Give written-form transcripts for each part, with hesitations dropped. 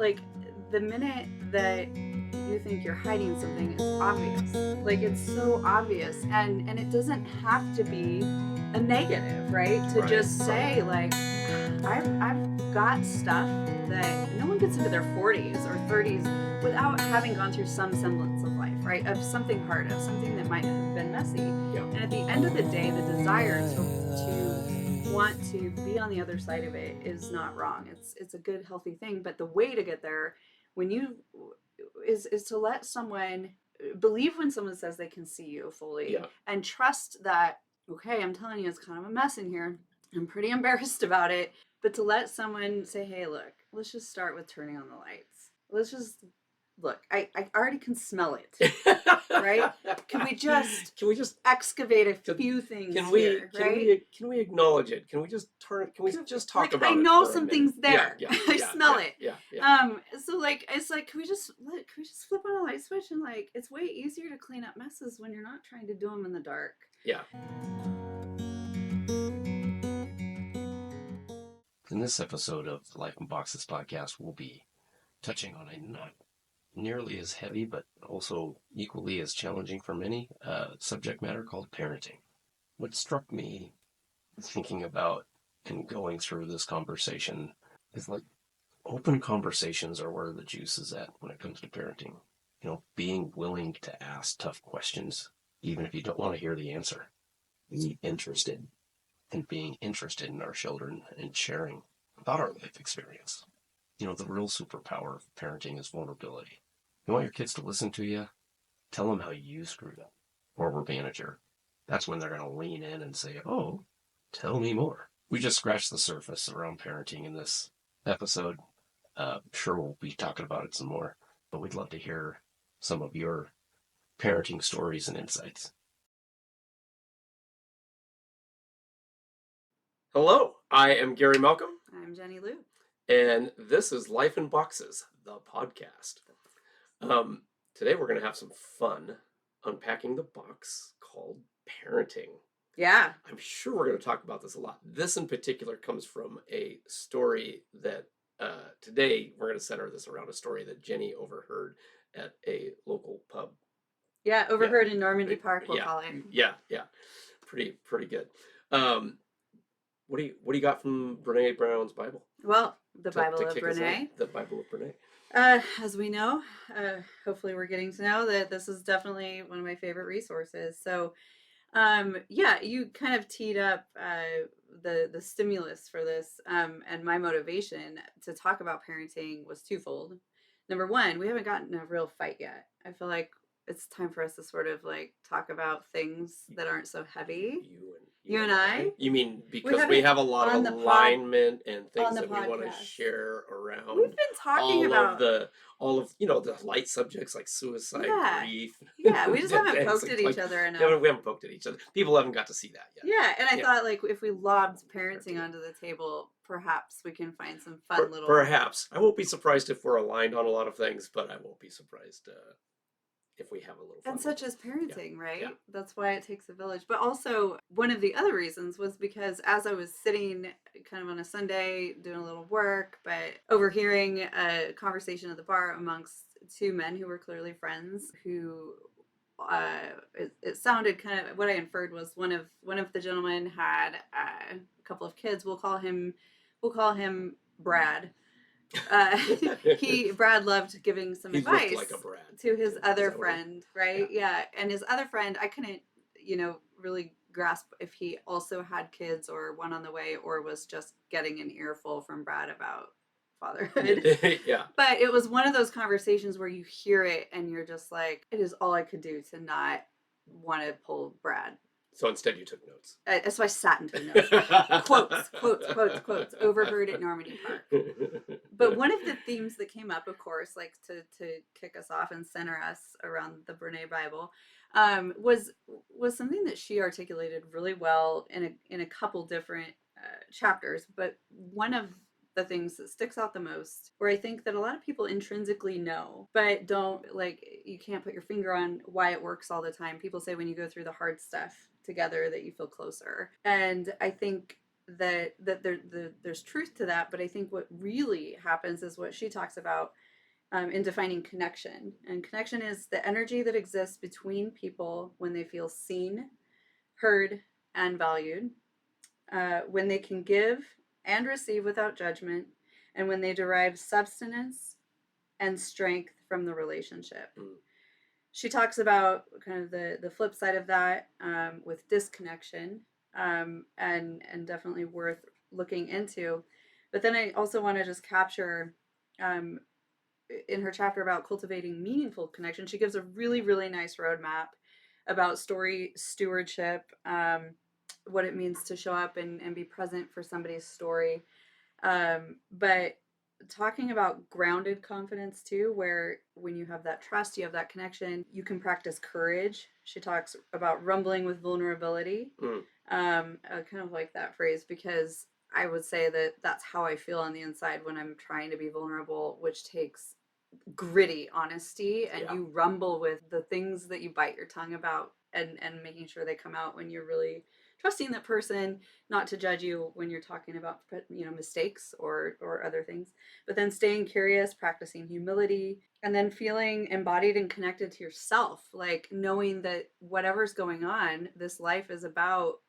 like the minute that you think you're hiding something, it's obvious. Like it's so obvious, and it doesn't have to be a negative, right? To just say like, I've got stuff that no one gets into their 40s or 30s without having gone through some semblance of life, right? Of something hard, of something that might have been messy. Yeah. And at the end of the day, the desire to want to be on the other side of it is not wrong. It's a good, healthy thing. But the way to get there, when you is to let someone believe when someone says they can see you fully, and trust that, okay, I'm telling you, it's kind of a mess in here. I'm pretty embarrassed about it. But to let someone say, hey, look, let's just start with turning on the lights. Let's just look. I already can smell it. Right? Can we just excavate a few things here, right? Can we acknowledge it? Can we just just talk like, about it? I know something's there. I smell it. Yeah. So like it's like can we just flip on a light switch, and like it's way easier to clean up messes when you're not trying to do them in the dark. Yeah. In this episode of the Life in Boxes podcast, we'll be touching on a not nearly as heavy, but also equally as challenging for many, subject matter called parenting. What struck me thinking about and going through this conversation is like open conversations are where the juice is at when it comes to parenting. You know, being willing to ask tough questions, even if you don't want to hear the answer. Be interested. And being interested in our children and sharing about our life experience. You know, the real superpower of parenting is vulnerability. You want your kids to listen to you? Tell them how you screwed up or were being a jerk. That's when they're going to lean in and say, oh, tell me more. We just scratched the surface around parenting in this episode. Sure, we'll be talking about it some more, but we'd love to hear some of your parenting stories and insights. Hello, I am Gary Malcolm. I'm Jenny Lou. And this is Life in Boxes, the podcast. Today we're going to have some fun unpacking the box called parenting. Yeah. I'm sure we're going to talk about this a lot. This in particular comes from a story that today we're going to center this around a story that Jenny overheard at a local pub. Yeah, overheard in Normandy Park, we'll call it. Yeah. Pretty good. What do you got from Brene Brown's Bible? Well, the Bible of Brene. The Bible of Brene. As we know, hopefully we're getting to know that this is definitely one of my favorite resources. So, you kind of teed up the stimulus for this, and my motivation to talk about parenting was twofold. Number one, we haven't gotten a real fight yet. I feel like it's time for us to sort of like talk about things that aren't so heavy. You and I? You mean because we have a lot of alignment and things that we want to share around. We've been talking about all of the light subjects like suicide, grief. Yeah, we just haven't poked at each other enough. We haven't poked at each other. People haven't got to see that yet. Yeah, and I thought like if we lobbed parenting onto the table, perhaps we can find some fun little. Perhaps. I won't be surprised if we're aligned on a lot of things, but I won't be surprised if we have a little fun. And such as parenting, right? Yeah. That's why it takes a village. But also, one of the other reasons was because as I was sitting kind of on a Sunday doing a little work, but overhearing a conversation at the bar amongst two men who were clearly friends, who it sounded kind of, what I inferred was one of the gentlemen had a couple of kids. We'll call him Brad. Brad loved giving some advice like a Brad to his other friend, right? Yeah. And his other friend, I couldn't, really grasp if he also had kids or one on the way, or was just getting an earful from Brad about fatherhood. Yeah. But it was one of those conversations where you hear it and you're just like, it is all I could do to not want to pull Brad. So instead you took notes. So I sat and took notes. quotes, overheard at Normandy Park. But one of the themes that came up, of course, like to kick us off and center us around the Brene Bible, was something that she articulated really well in a couple different chapters. But one of the things that sticks out the most, where I think that a lot of people intrinsically know, but don't, like, you can't put your finger on why it works all the time. People say when you go through the hard stuff together that you feel closer. And I think there's truth to that. But I think what really happens is what she talks about in defining connection. And connection is the energy that exists between people when they feel seen, heard, and valued, when they can give and receive without judgment, and when they derive substance and strength from the relationship. Mm. She talks about kind of the flip side of that, with disconnection, and definitely worth looking into. But then I also want to just capture, um, in her chapter about cultivating meaningful connection, she gives a really, really nice roadmap about story stewardship, what it means to show up and be present for somebody's story. But talking about grounded confidence too, where when you have that trust, you have that connection, you can practice courage. She talks about rumbling with vulnerability. Mm. I kind of like that phrase because I would say that that's how I feel on the inside when I'm trying to be vulnerable, which takes gritty honesty, and Yeah. you rumble with the things that you bite your tongue about, and making sure they come out when you're really trusting that person not to judge you when you're talking about mistakes or other things, but then staying curious, practicing humility, and then feeling embodied and connected to yourself, like knowing that whatever's going on, this life is about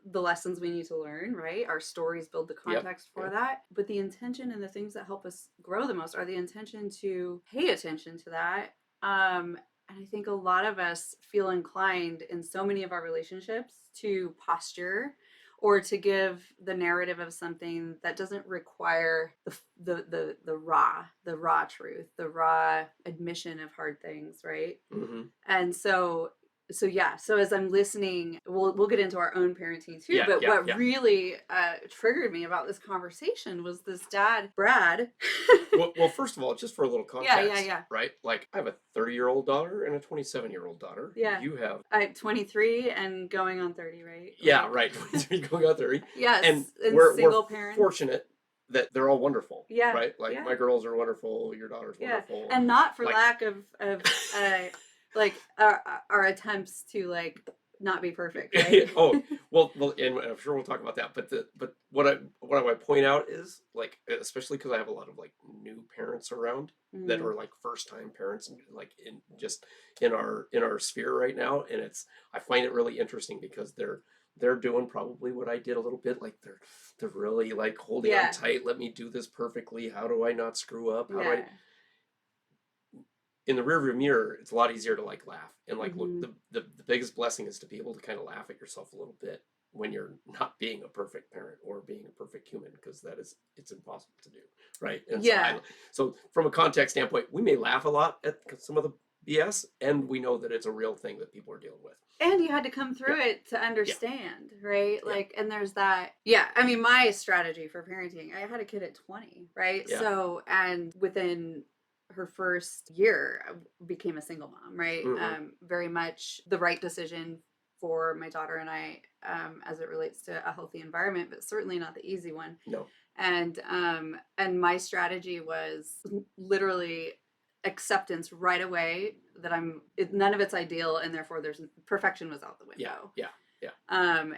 the lessons we need to learn, right? Our stories build the Yep. context for Yep. that. But the intention and the things that help us grow the most are the intention to pay attention to that. And I think a lot of us feel inclined in so many of our relationships to posture or to give the narrative of something that doesn't require the raw truth, the raw admission of hard things, right? Mm-hmm. And so as I'm listening, we'll get into our own parenting too, Yeah. but Yeah. what Yeah. really triggered me about this conversation was this dad, Brad. Well, first of all, just for a little Yeah, yeah, context, yeah, right? Like, I have a 30-year-old daughter and a 27-year-old daughter. yeah. You have, I'm 23 and going on 30, right? yeah, Like, right, 23 going on 30. And yes, and we're single parents. fortunate that they're all wonderful, Yeah, right? Like, yeah, my girls are wonderful, your daughter's yeah, wonderful. and not for Like, lack of uh, like our attempts to like not be perfect, right? oh, well, and I'm sure we'll talk about that. But what I want to point out is, like, especially because I have a lot of like new parents around that Mm, are like first time parents, and like in just in our sphere right now, and I find it really interesting because they're doing probably what I did a little bit, like they're really like holding on yeah, tight. Let me do this perfectly. How do I not screw up? How do I yeah. in the rearview mirror, it's a lot easier to like laugh and like look. Mm-hmm. The biggest blessing is to be able to kind of laugh at yourself a little bit when you're not being a perfect parent or being a perfect human, because it's impossible to do, right? And so Yeah. so from a context standpoint, we may laugh a lot at some of the BS, and we know that it's a real thing that people are dealing with. And you had to come Yeah, through it to yeah, understand, right? yeah, Like, and there's that. Yeah. I mean, my strategy for parenting, I had a kid at 20, right? yeah. So, and within her first year, I became a single mom, right? Mm-hmm. Very much the right decision for my daughter and I, as it relates to a healthy environment, but certainly not the easy one. No. And my strategy was literally acceptance right away that none of it's ideal, and therefore there's perfection was out the Yeah, window. yeah, yeah.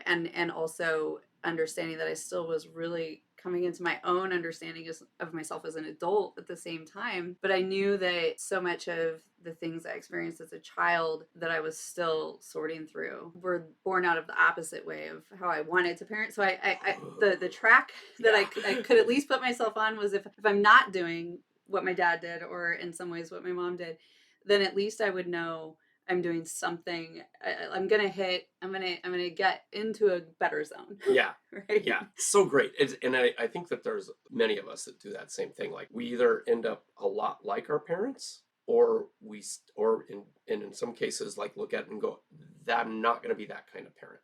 And also understanding that I still was really coming into my own understanding of myself as an adult at the same time. But I knew that so much of the things I experienced as a child that I was still sorting through were born out of the opposite way of how I wanted to parent. So the track that Yeah. I could at least put myself on was if I'm not doing what my dad did, or in some ways what my mom did, then at least I would know I'm doing something. I'm gonna get into a better zone. Yeah. Right. Yeah. So great. And I think that there's many of us that do that same thing. Like, we either end up a lot like our parents, or in some cases, like, look at it and go, that I'm not going to be that kind of parent.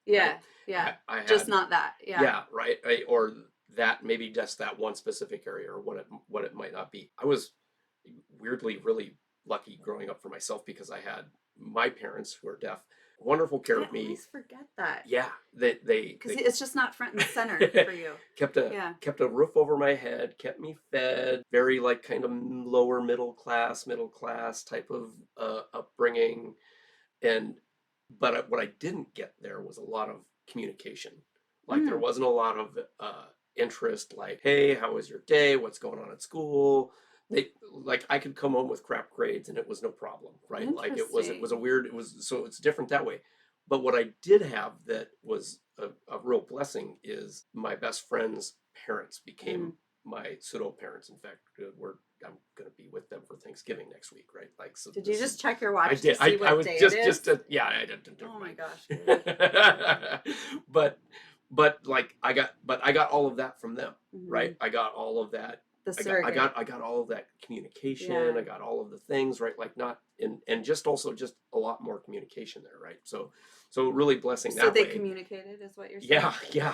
Right. Yeah, yeah. I Just had, not that. Yeah. yeah, right. Or that maybe just that one specific area, or what it might not be. I was weirdly really lucky growing up for myself, because I had my parents, who are deaf, wonderful care I of me. always forget that. Yeah, Because it's just not front and center for you. kept a Yeah. kept a roof over my head, kept me fed, very like kind of lower middle class type of upbringing. And but what I didn't get there was a lot of communication, Like there wasn't a lot of interest, like, hey, how was your day? What's going on at school? They like I could come home with crap grades and it was no problem, right? Like it was a Interesting. weird, it was so it's different that way. But what I did have that was a real blessing is my best friend's parents became Mm. my pseudo parents. In fact, I'm going to be with them for Thanksgiving next week, right? Like, so Did you this is, just check your I watch to did, see I what was day it just, is? yeah, I didn't Oh my mind. gosh, dude. but, like, I got all of that from them, Hmm. right? I got all of that. The surrogate. I got all of that communication. Yeah. I got all of the things, right? Like not, and just also just a lot more communication there, right? So really blessing So that they way. communicated, is what you're saying? Yeah,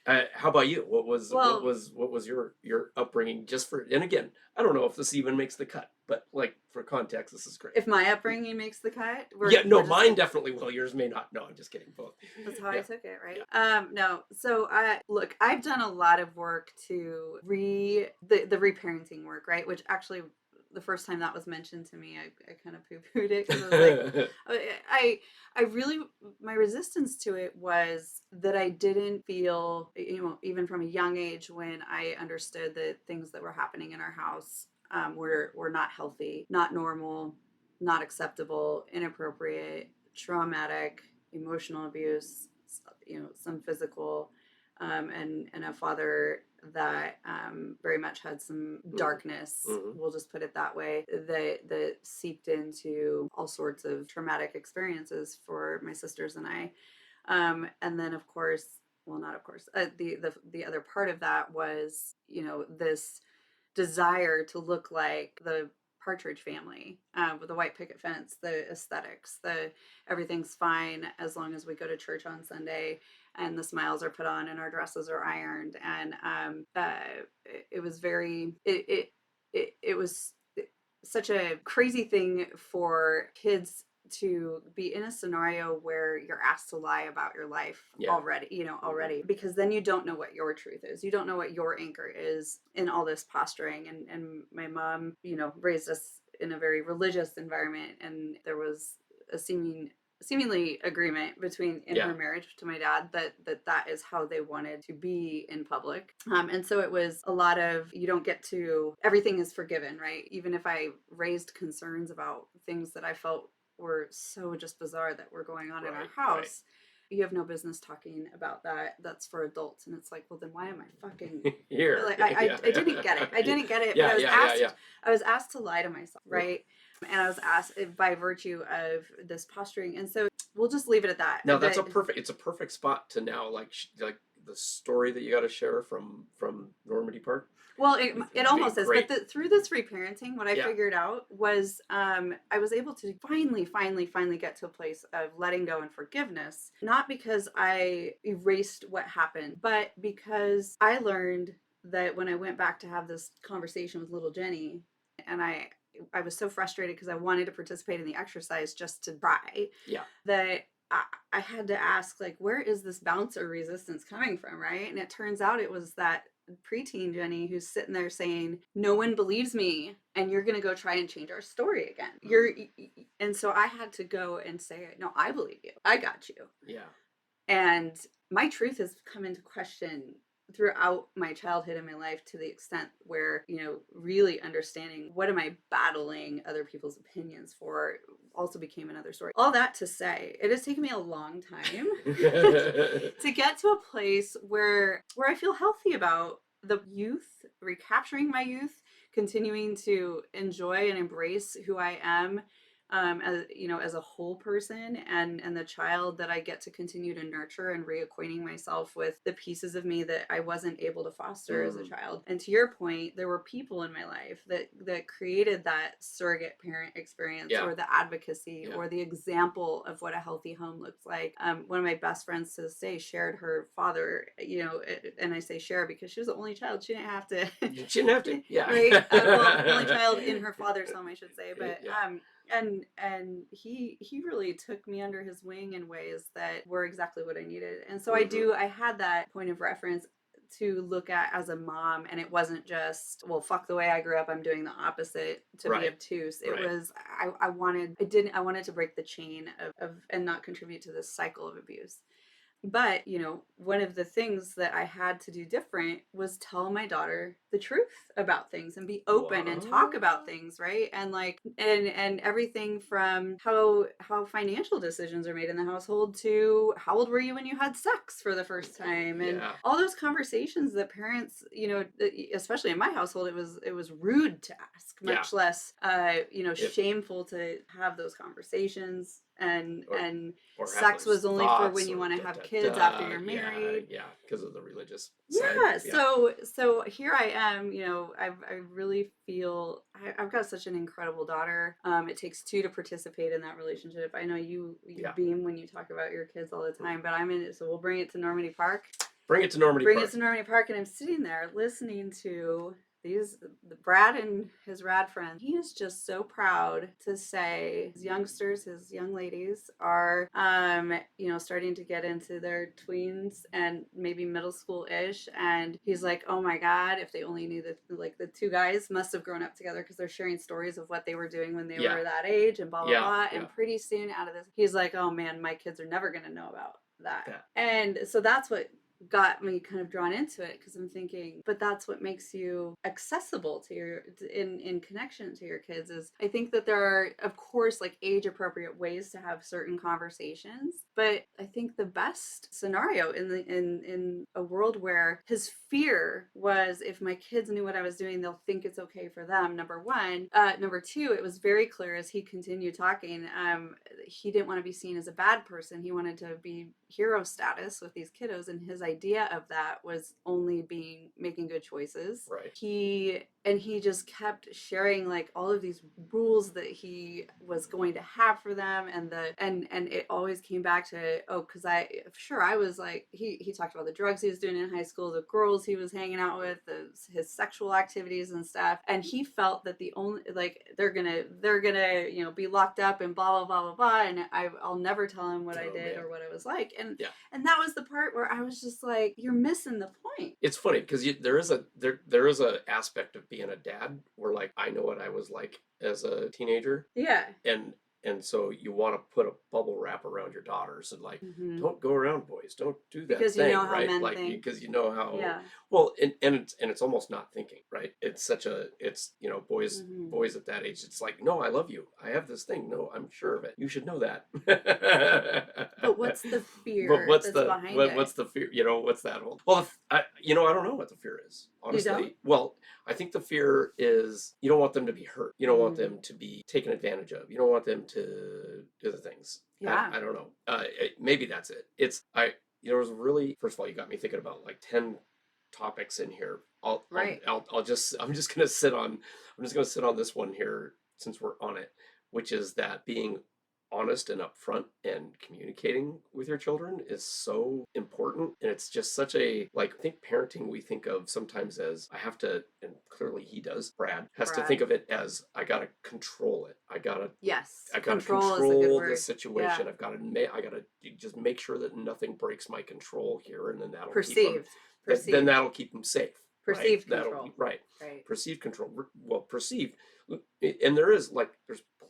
yeah. How about you? Well, What was your upbringing? Just for, and again, I don't know if this even makes the cut, but like for context, this is great. if my upbringing makes the cut, Yeah, we're no, just mine gonna. definitely will. Yours may not. No, I'm just kidding. Both. That's how I Yeah, took it, right? yeah. No. So I look, I've done a lot of work to the reparenting work, right? Which actually, the first time that was mentioned to me, I kind of poo pooed it because I was like, I I really, my resistance to it was that I didn't feel, even from a young age when I understood that things that were happening in our house were not healthy, not normal, not acceptable, inappropriate, traumatic, emotional abuse, some physical, and a father that very much had some Hmm. darkness. Hmm. We'll just put it that way. That seeped into all sorts of traumatic experiences for my sisters and I, and then of course, well, not of course, the other part of that was this desire to look like the Partridge Family, with the white picket fence, the aesthetics, the everything's fine as long as we go to church on Sunday and the smiles are put on and our dresses are ironed. And it was very, it was such a crazy thing for kids to be in a scenario where you're asked to lie about your life Yeah. already, Hmm. because then you don't know what your truth is. You don't know what your anchor is in all this posturing. And my mom, raised us in a very religious environment, and there was a seemingly agreement in Yeah. her marriage to my dad that is how they wanted to be in public. And so it was a lot of, you don't get to, everything is forgiven, right? Even if I raised concerns about things that I felt were so just bizarre that were going on in our Right. Right. house, you have no business talking about that. That's for adults. And it's like, well, then why am I fucking Here. like, Yeah. I didn't get it. I didn't get it, but Yeah. Yeah. Yeah. Yeah. I was asked to lie to myself, right? And I was asked by virtue of this posturing. And so we'll just leave it at that. Now that's a That perfect. It's a perfect spot to now like the story that you got to share from Normandy Park. Well, it It'd be almost is, but great. through this reparenting, what I Yeah. figured out was I was able to finally get to a place of letting go and forgiveness, not because I erased what happened, but because I learned that when I went back to have this conversation with little Jenny, and I was so frustrated because I wanted to participate in the exercise just to try, Yeah. that I had to ask, like, where is this bouncer resistance coming from, right? And it turns out it was that preteen Jenny who's sitting there saying, no one believes me, and you're going to go try and change our story again. And so I had to go and say, no, I believe you. I got you. Yeah. And my truth has come into question throughout my childhood and my life, to the extent where, really understanding what am I battling other people's opinions for also became another story. All that to say, it has taken me a long time to get to a place where I feel healthy about the youth, recapturing my youth, continuing to enjoy and embrace who I am, as a whole person, and the child that I get to continue to nurture, and reacquainting myself with the pieces of me that I wasn't able to foster as a Mm. child. And to your point, there were people in my life that created that surrogate parent experience, Yeah. or the advocacy, Yeah. or the example of what a healthy home looks like. One of my best friends to this day shared her father, and I say share because she was the only child. She didn't have to, You shouldn't have to. Yeah. right? Well, only child in her father's home, I should say. But Yeah. and he really took me under his wing in ways that were exactly what I needed. And so Hmm. I had that point of reference to look at as a mom, and it wasn't just, well, fuck the way I grew up, I'm doing the opposite to be Right. obtuse. It Right. was, I wanted to break the chain of and not contribute to this cycle of abuse. But, one of the things that I had to do different was tell my daughter the truth about things and be open and talk about What? things, right? And like and everything from how financial decisions are made in the household to how old were you when you had sex for the first time, and Yeah. all those conversations that parents, especially in my household, it was rude to ask, Yeah. much less It shameful to have those conversations, or and have sex those was only for when thoughts you or want to da have da kids after da. you're Yeah, married. yeah, because of the religious side. Yeah, Yeah. so here I am. I really feel I've got such an incredible daughter. It takes two to participate in that relationship. I know you Yeah. beam when you talk about your kids all the time, but I'm in it. So we'll bring it to Normandy Park. Bring it to Normandy Bring it Park. to Normandy Park, and I'm sitting there listening to these Brad and his rad friend. He is just so proud to say his youngsters, his young ladies are starting to get into their tweens and maybe middle school ish, and he's like, oh my god, if they only knew that, like, the two guys must have grown up together because they're sharing stories of what they were doing when they Yeah. were that age, and blah blah Yeah. blah. Yeah. And pretty soon out of this, he's like, oh man, my kids are never going to know about that. That. And so that's what got me kind of drawn into it, because I'm thinking, but that's what makes you accessible to your in connection to your kids. Is I think that there are, of course, like age appropriate ways to have certain conversations, but I think the best scenario in a world where his fear was, if my kids knew what I was doing, they'll think it's okay for them, number one. Number two, it was very clear as he continued talking, he didn't want to be seen as a bad person. He wanted to be hero status with these kiddos, and his idea of that was only making good choices. Right. He just kept sharing like all of these rules that he was going to have for them, and it always came back to, oh, because I was like, he talked about the drugs he was doing in high school, the girls he was hanging out with, his sexual activities and stuff, and he felt that the only, like, they're gonna be locked up and blah blah blah blah blah, and I'll never tell him what I did Man. or what it was like. And Yeah. and that was the part where I was just like, you're missing the point. It's funny because there is a aspect of being a dad where, like, I know what I was like as a teenager, Yeah. and so you want to put a bubble wrap around your daughters and, like, Mm-hmm. don't go around boys, don't do that Because you know thing, how right? men Like, think. because you know how Yeah. well, and it's almost not thinking, right? It's boys Mm-hmm. boys at that age, it's like, no, I love you, I have this thing, no, I'm sure of it, you should know that. But what's the But fear that's behind it? what's the fear? What's that whole? Well, I don't know what the fear is, You don't? honestly. Well, I think the fear is you don't want them to be hurt. You don't want Mm. them to be taken advantage of. You don't want them to do the things. Yeah. I don't know. Maybe that's it. It's I. There was really, first of all, you got me thinking about like 10 topics in here. Right. I'm just gonna sit on this one here since we're on it, which is that being honest and upfront and communicating with your children is so important. And it's just such a, like, I think parenting we think of sometimes as I have to, and clearly he does, Brad has to think Brad. of it as I gotta control it. Yes. I gotta Control is a good control this word. Yeah. situation. I gotta just make sure that nothing breaks my control here, and then that'll keep them. Perceived. Then Perceived. that'll keep them safe, right? Perceived That'll be control. right. Right. Perceived control. Well, perceived, and there's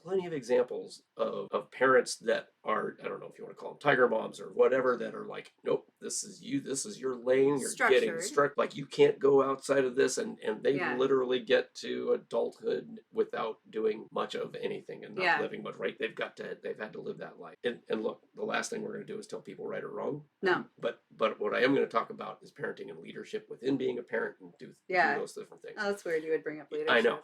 plenty of examples of parents that are, I don't know if you want to call them tiger moms or whatever, that are like, nope, this is you, this is your lane, you're getting Structured. struck, like you can't go outside of this, and they Yeah. literally get to adulthood without doing much of anything and not Yeah. living much, right? They've had to live that life. And look, the last thing we're going to do is tell people right or wrong. No. But what I am going to talk about is parenting and leadership within being a parent, and do Yeah. those different things. Oh, that's weird. You would bring up leadership. I know.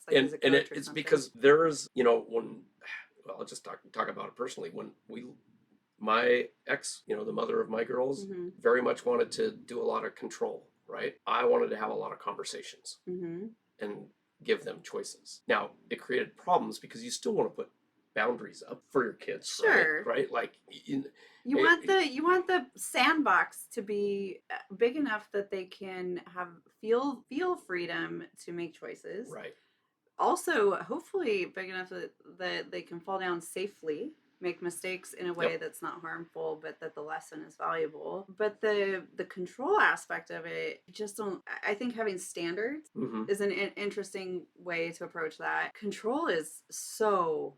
It's like he's a coach or It's something. because when, well, I'll just talk about it personally. When my ex, the mother of my girls, Mm-hmm. very much wanted to do a lot of control, right? I wanted to have a lot of conversations Mm-hmm. and give them choices. Now, it created problems because you still want to put boundaries up for your kids, Sure. right? Like, You want the sandbox to be big enough that they can feel freedom to make choices. right. Also, hopefully big enough that they can fall down safely. make mistakes in a way that's not harmful, but that the lesson is valuable. But the control aspect of it, just don't. I think having standards Mm-hmm. is an interesting way to approach that. Control is so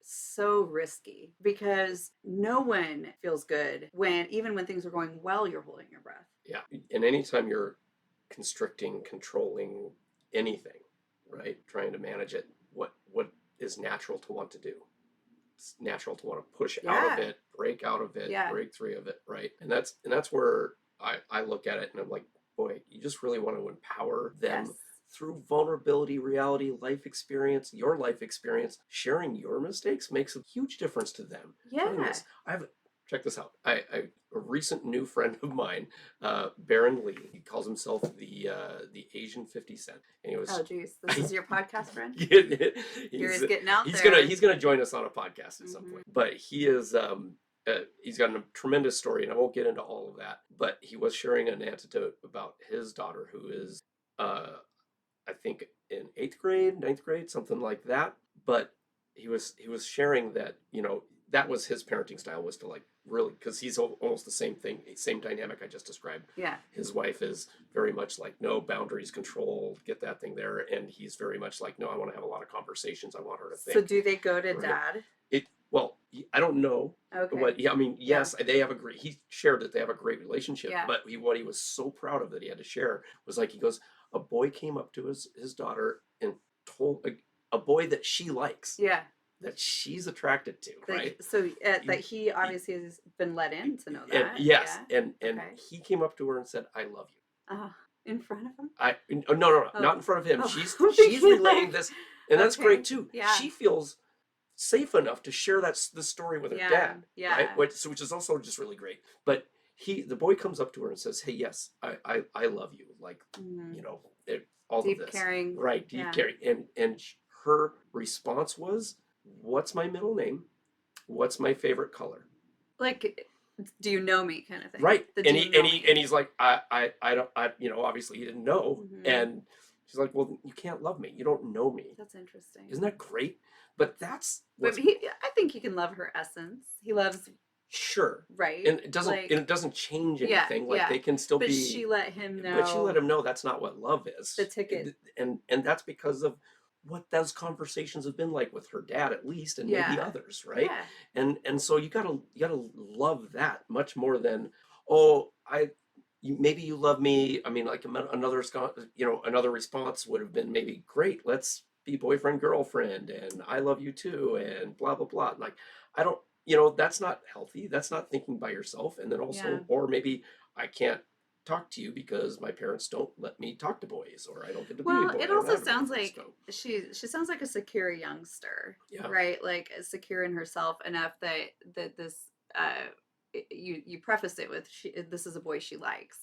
risky because no one feels good when, even when things are going well, you're holding your breath. Yeah. And anytime you're constricting, controlling anything, right? Trying to manage it, what is natural to want to do? It's natural to want to push out of Yeah. it, break out of it, Yeah. break free of it, right? And that's where I look at it and I'm like, boy, you just really want to empower them Yes. through vulnerability, reality, life experience, your life experience. Sharing your mistakes makes a huge difference to them. Telling Yeah. this, check this out. A recent new friend of mine, Baron Lee, he calls himself the Asian 50 Cent, and he was. Oh, geez. This is your podcast friend? Here he's he's getting out he's there. gonna join us on a podcast at some Mm-hmm. point. But he is he's got a tremendous story, and I won't get into all of that. But he was sharing an anecdote about his daughter, who is I think in 8th grade, 9th grade, something like that. But he was sharing that, that was his parenting style, was to like really, because he's almost the same thing, same dynamic I just described. Yeah. His wife is very much like, no boundaries, control, get that thing there, and he's very much like, no, I want to have a lot of conversations. I want her to think. So do they go to Right. dad? Well, I don't know Okay. what. I mean, yes, they have a great. He shared that they have a great relationship, Yeah. but what he was so proud of that he had to share was like, he goes, a boy came up to his daughter and told a boy that she likes, Yeah. that she's attracted to, right? So that he obviously has been let in to know And that. yes, Yeah. and Okay. he came up to her and said, "I love you." In front of him? No, Oh. not in front of him. Oh. She's relaying this, and that's Okay. great too. Yeah. She feels safe enough to share the story with her dad, Yeah. right? Which is also just really great. But the boy comes up to her and says, "Hey, yes, I love you." Like, all Deep of this, caring. right? Deep caring, and her response was, "What's my middle name? What's my favorite color?" Like, do you know me, kind of thing? Right. The And do you know me? he's like, I don't, obviously he didn't know. Mhm. And she's like, well, you can't love me. You don't know me. That's interesting. Isn't that great? But that's But I think he can love her essence. He loves, sure, right? and it doesn't change anything. Like, they can still but be. she let him know. But she let him know that's not what love is. The ticket. And that's because of what those conversations have been like with her dad, at least, and maybe others, right? Yeah. And so you gotta love that much more than, maybe you love me. I mean, like another response would have been maybe, great, let's be boyfriend girlfriend, and I love you too, and blah blah blah. Like, I don't, that's not healthy. That's not thinking by yourself. And then also, or maybe, I can't talk to you because my parents don't let me talk to boys, or I don't get to be a boy. It also sounds like she sounds like a secure youngster, right? Like, secure in herself enough that this you preface it with, this is a boy she likes,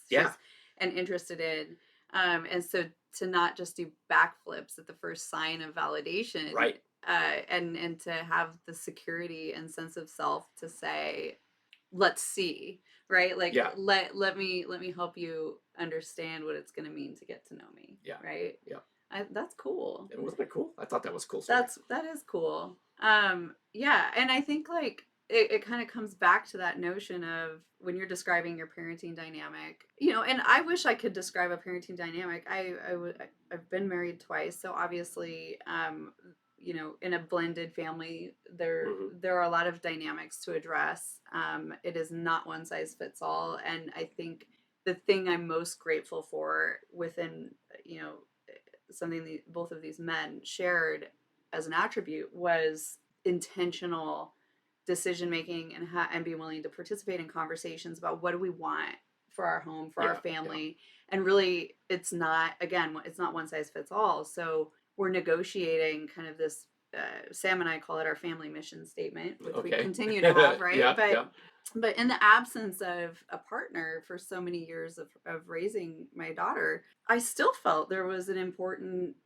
and interested in, and so to not just do backflips at the first sign of validation, right? And to have the security and sense of self to say, let's see, right? Like, let me help you understand what it's going to mean to get to know me. Right. That's cool. Wasn't it cool? I thought that was cool. That is cool. And I think, like, it kind of comes back to that notion of, when you're describing your parenting dynamic, and I wish I could describe a parenting dynamic. I've been married twice, so obviously, in a blended family, there are a lot of dynamics to address. It is not one size fits all, and I think the thing I'm most grateful for within, something both of these men shared as an attribute, was intentional decision making, and being willing to participate in conversations about, what do we want for our home, for our family. And really, it's not one size fits all. So we're negotiating kind of this, Sam and I call it our family mission statement, which we continue to have, right? But in the absence of a partner for so many years of raising my daughter, I still felt there was an important,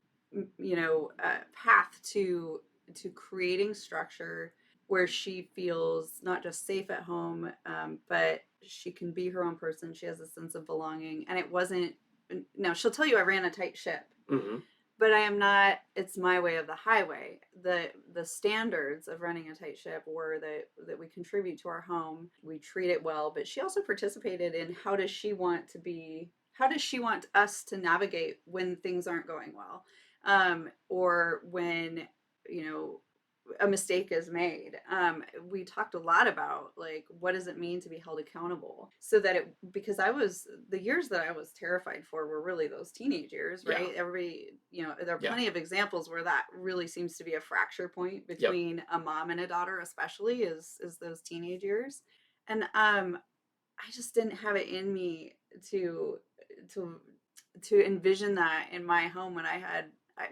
path to creating structure where she feels not just safe at home, but she can be her own person. She has a sense of belonging. And it wasn't, now she'll tell you I ran a tight ship, but I am not, it's my way of the highway. The standards of running a tight ship were that we contribute to our home, we treat it well, but she also participated in how does she want us to navigate when things aren't going well, or when, you know, a mistake is made. We talked a lot about like what does it mean to be held accountable, so that it, because I was, the years that I was terrified for were really those teenage years, Yeah. right? Everybody, you know, there are Yeah. plenty of examples where that really seems to be a fracture point Yep. between a mom and a daughter, especially is those teenage years. And I just didn't have it in me to to envision that in my home when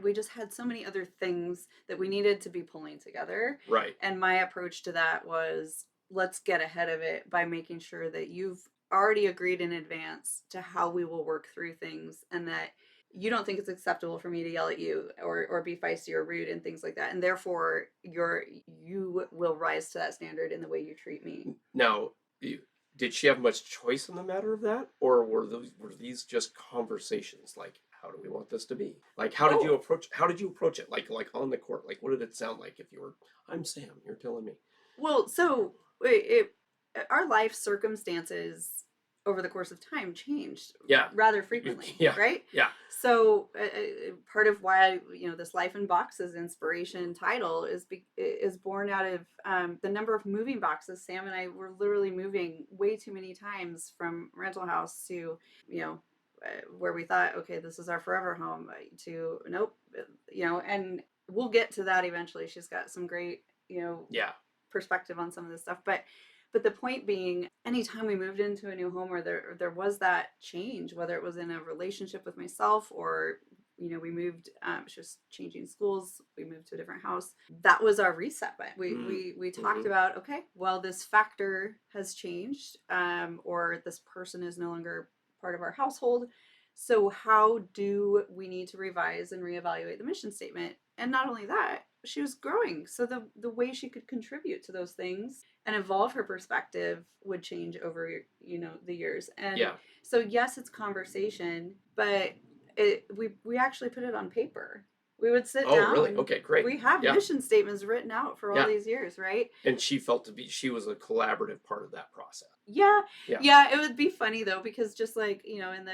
we just had so many other things that we needed to be pulling together. Right. And my approach to that was, let's get ahead of it by making sure that you've already agreed in advance to how we will work through things, and that you don't think it's acceptable for me to yell at you or be feisty or rude and things like that. And therefore you will rise to that standard in the way you treat me. Now, did she have much choice in the matter of that, or were these just conversations? Like, how do we want this to be? Like, Oh, how did you approach it? Like on the court, like what did it sound like if you were? I'm Sam. You're telling me. well, so it, our life circumstances over the course of time changed Yeah. rather frequently, Yeah. right? Yeah. So part of why, you know, this Life in Boxes inspiration title is born out of the number of moving boxes. Sam and I were literally moving way too many times from rental house to, you know, where we thought, okay, this is our forever home, to nope, you know, and we'll get to that eventually. She's got some great, you know, Yeah. perspective on some of this stuff, but the point being, anytime we moved into a new home or there was that change, whether it was in a relationship with myself or, you know, we moved, she was changing schools, we moved to a different house, that was our reset button. We talked about, okay, well, this factor has changed, or this person is no longer part of our household, so how do we need to revise and reevaluate the mission statement? And not only that, she was growing, so the way she could contribute to those things and evolve her perspective would change over, you know, the years. And Yeah. so yes, it's conversation, but we actually put it on paper. We would sit Oh, really? down, Okay, great. we have Yeah. mission statements written out for all Yeah. these years, right? And she was a collaborative part of that process. Yeah. Yeah. Yeah, it would be funny though, because just like, you know, in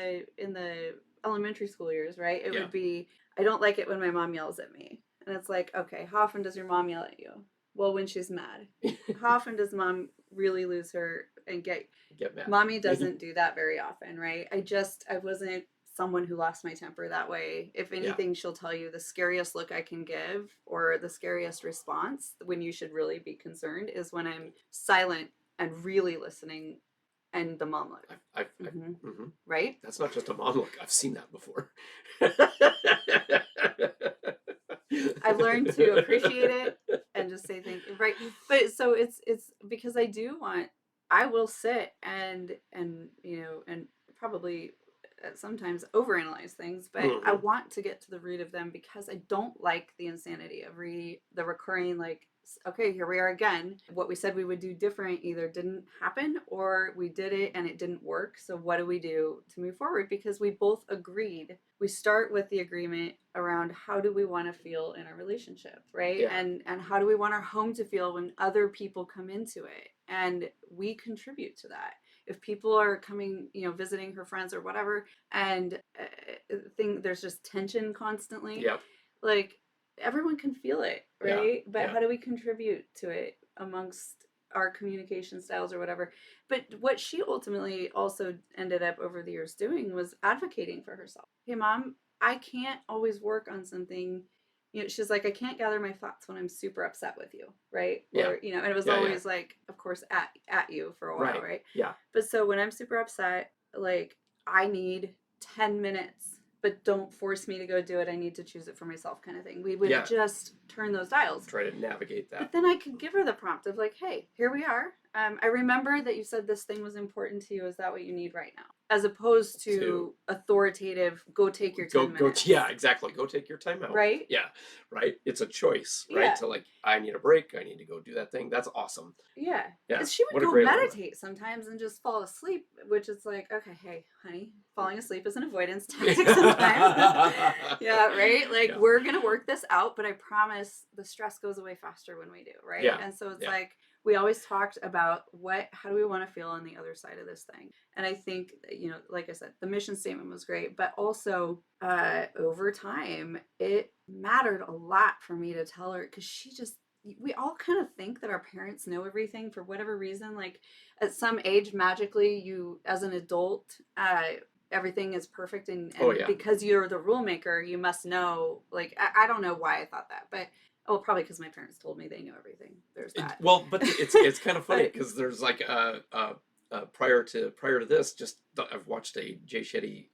the elementary school years, right, it Yeah. would be, I don't like it when my mom yells at me. And it's like, okay, how often does your mom yell at you? Well, when she's mad. How often does mom really lose her and Get mad. mommy doesn't do that very often, right? I wasn't someone who lost my temper that way. If Yeah. anything, she'll tell you the scariest look I can give or the scariest response when you should really be concerned is when I'm silent and really listening, and the mom look. Right? That's not just a mom look. I've seen that before. I've learned to appreciate it and just say thank you. Right. But so it's because I will sit and you know, and probably sometimes overanalyze things, but I want to get to the root of them because I don't like the insanity of the recurring, like, okay, here we are again. What we said we would do different either didn't happen or we did it and it didn't work. So what do we do to move forward? Because we both agreed. We start with the agreement around how do we want to feel in our relationship, right? Yeah. And how do we want our home to feel when other people come into it? And we contribute to that. If people are coming, you know, visiting her friends or whatever, and there's just tension constantly, Yep. like, everyone can feel it, right? Yeah. But Yeah. how do we contribute to it amongst our communication styles or whatever? But what she ultimately also ended up over the years doing was advocating for herself. Hey, mom, I can't always work on something. You know, she's like, I can't gather my thoughts when I'm super upset with you, right? Yeah. Or, you know, and it was Yeah, always like, of course, at you for a while, right? Yeah. But so when I'm super upset, like, I need 10 minutes, but don't force me to go do it. I need to choose it for myself, kind of thing. We would just turn those dials. Try to navigate that. But then I could give her the prompt of like, hey, here we are. I remember that you said this thing was important to you. Is that what you need right now? As opposed To to authoritative, go take your go 10 go minutes. yeah, exactly, go take your time out. Right? Yeah, right, it's a choice, right, Yeah. to like, I need a break, I need to go do that thing. That's awesome. Yeah. Yeah, She would what a go great way to live. meditate sometimes and just fall asleep, which is like, okay, hey, honey, falling asleep is an avoidance tactic sometimes. Yeah, right? Like, Yeah, we're going to work this out, but I promise the stress goes away faster when we do, right? yeah, And so it's yeah, like, we always talked about how do we want to feel on the other side of this thing? And I think, like I said, the mission statement was great, but also over time, it mattered a lot for me to tell her because we all kind of think that our parents know everything for whatever reason. Like at some age, magically, you as an adult, everything is perfect, and oh and yeah. because you're the rule maker, you must know. Like I don't know why I thought that, but oh, probably because my parents told me they knew everything. There's that. Well, but it's kind of funny But because there's like prior to this, just I've watched a Jay Shetty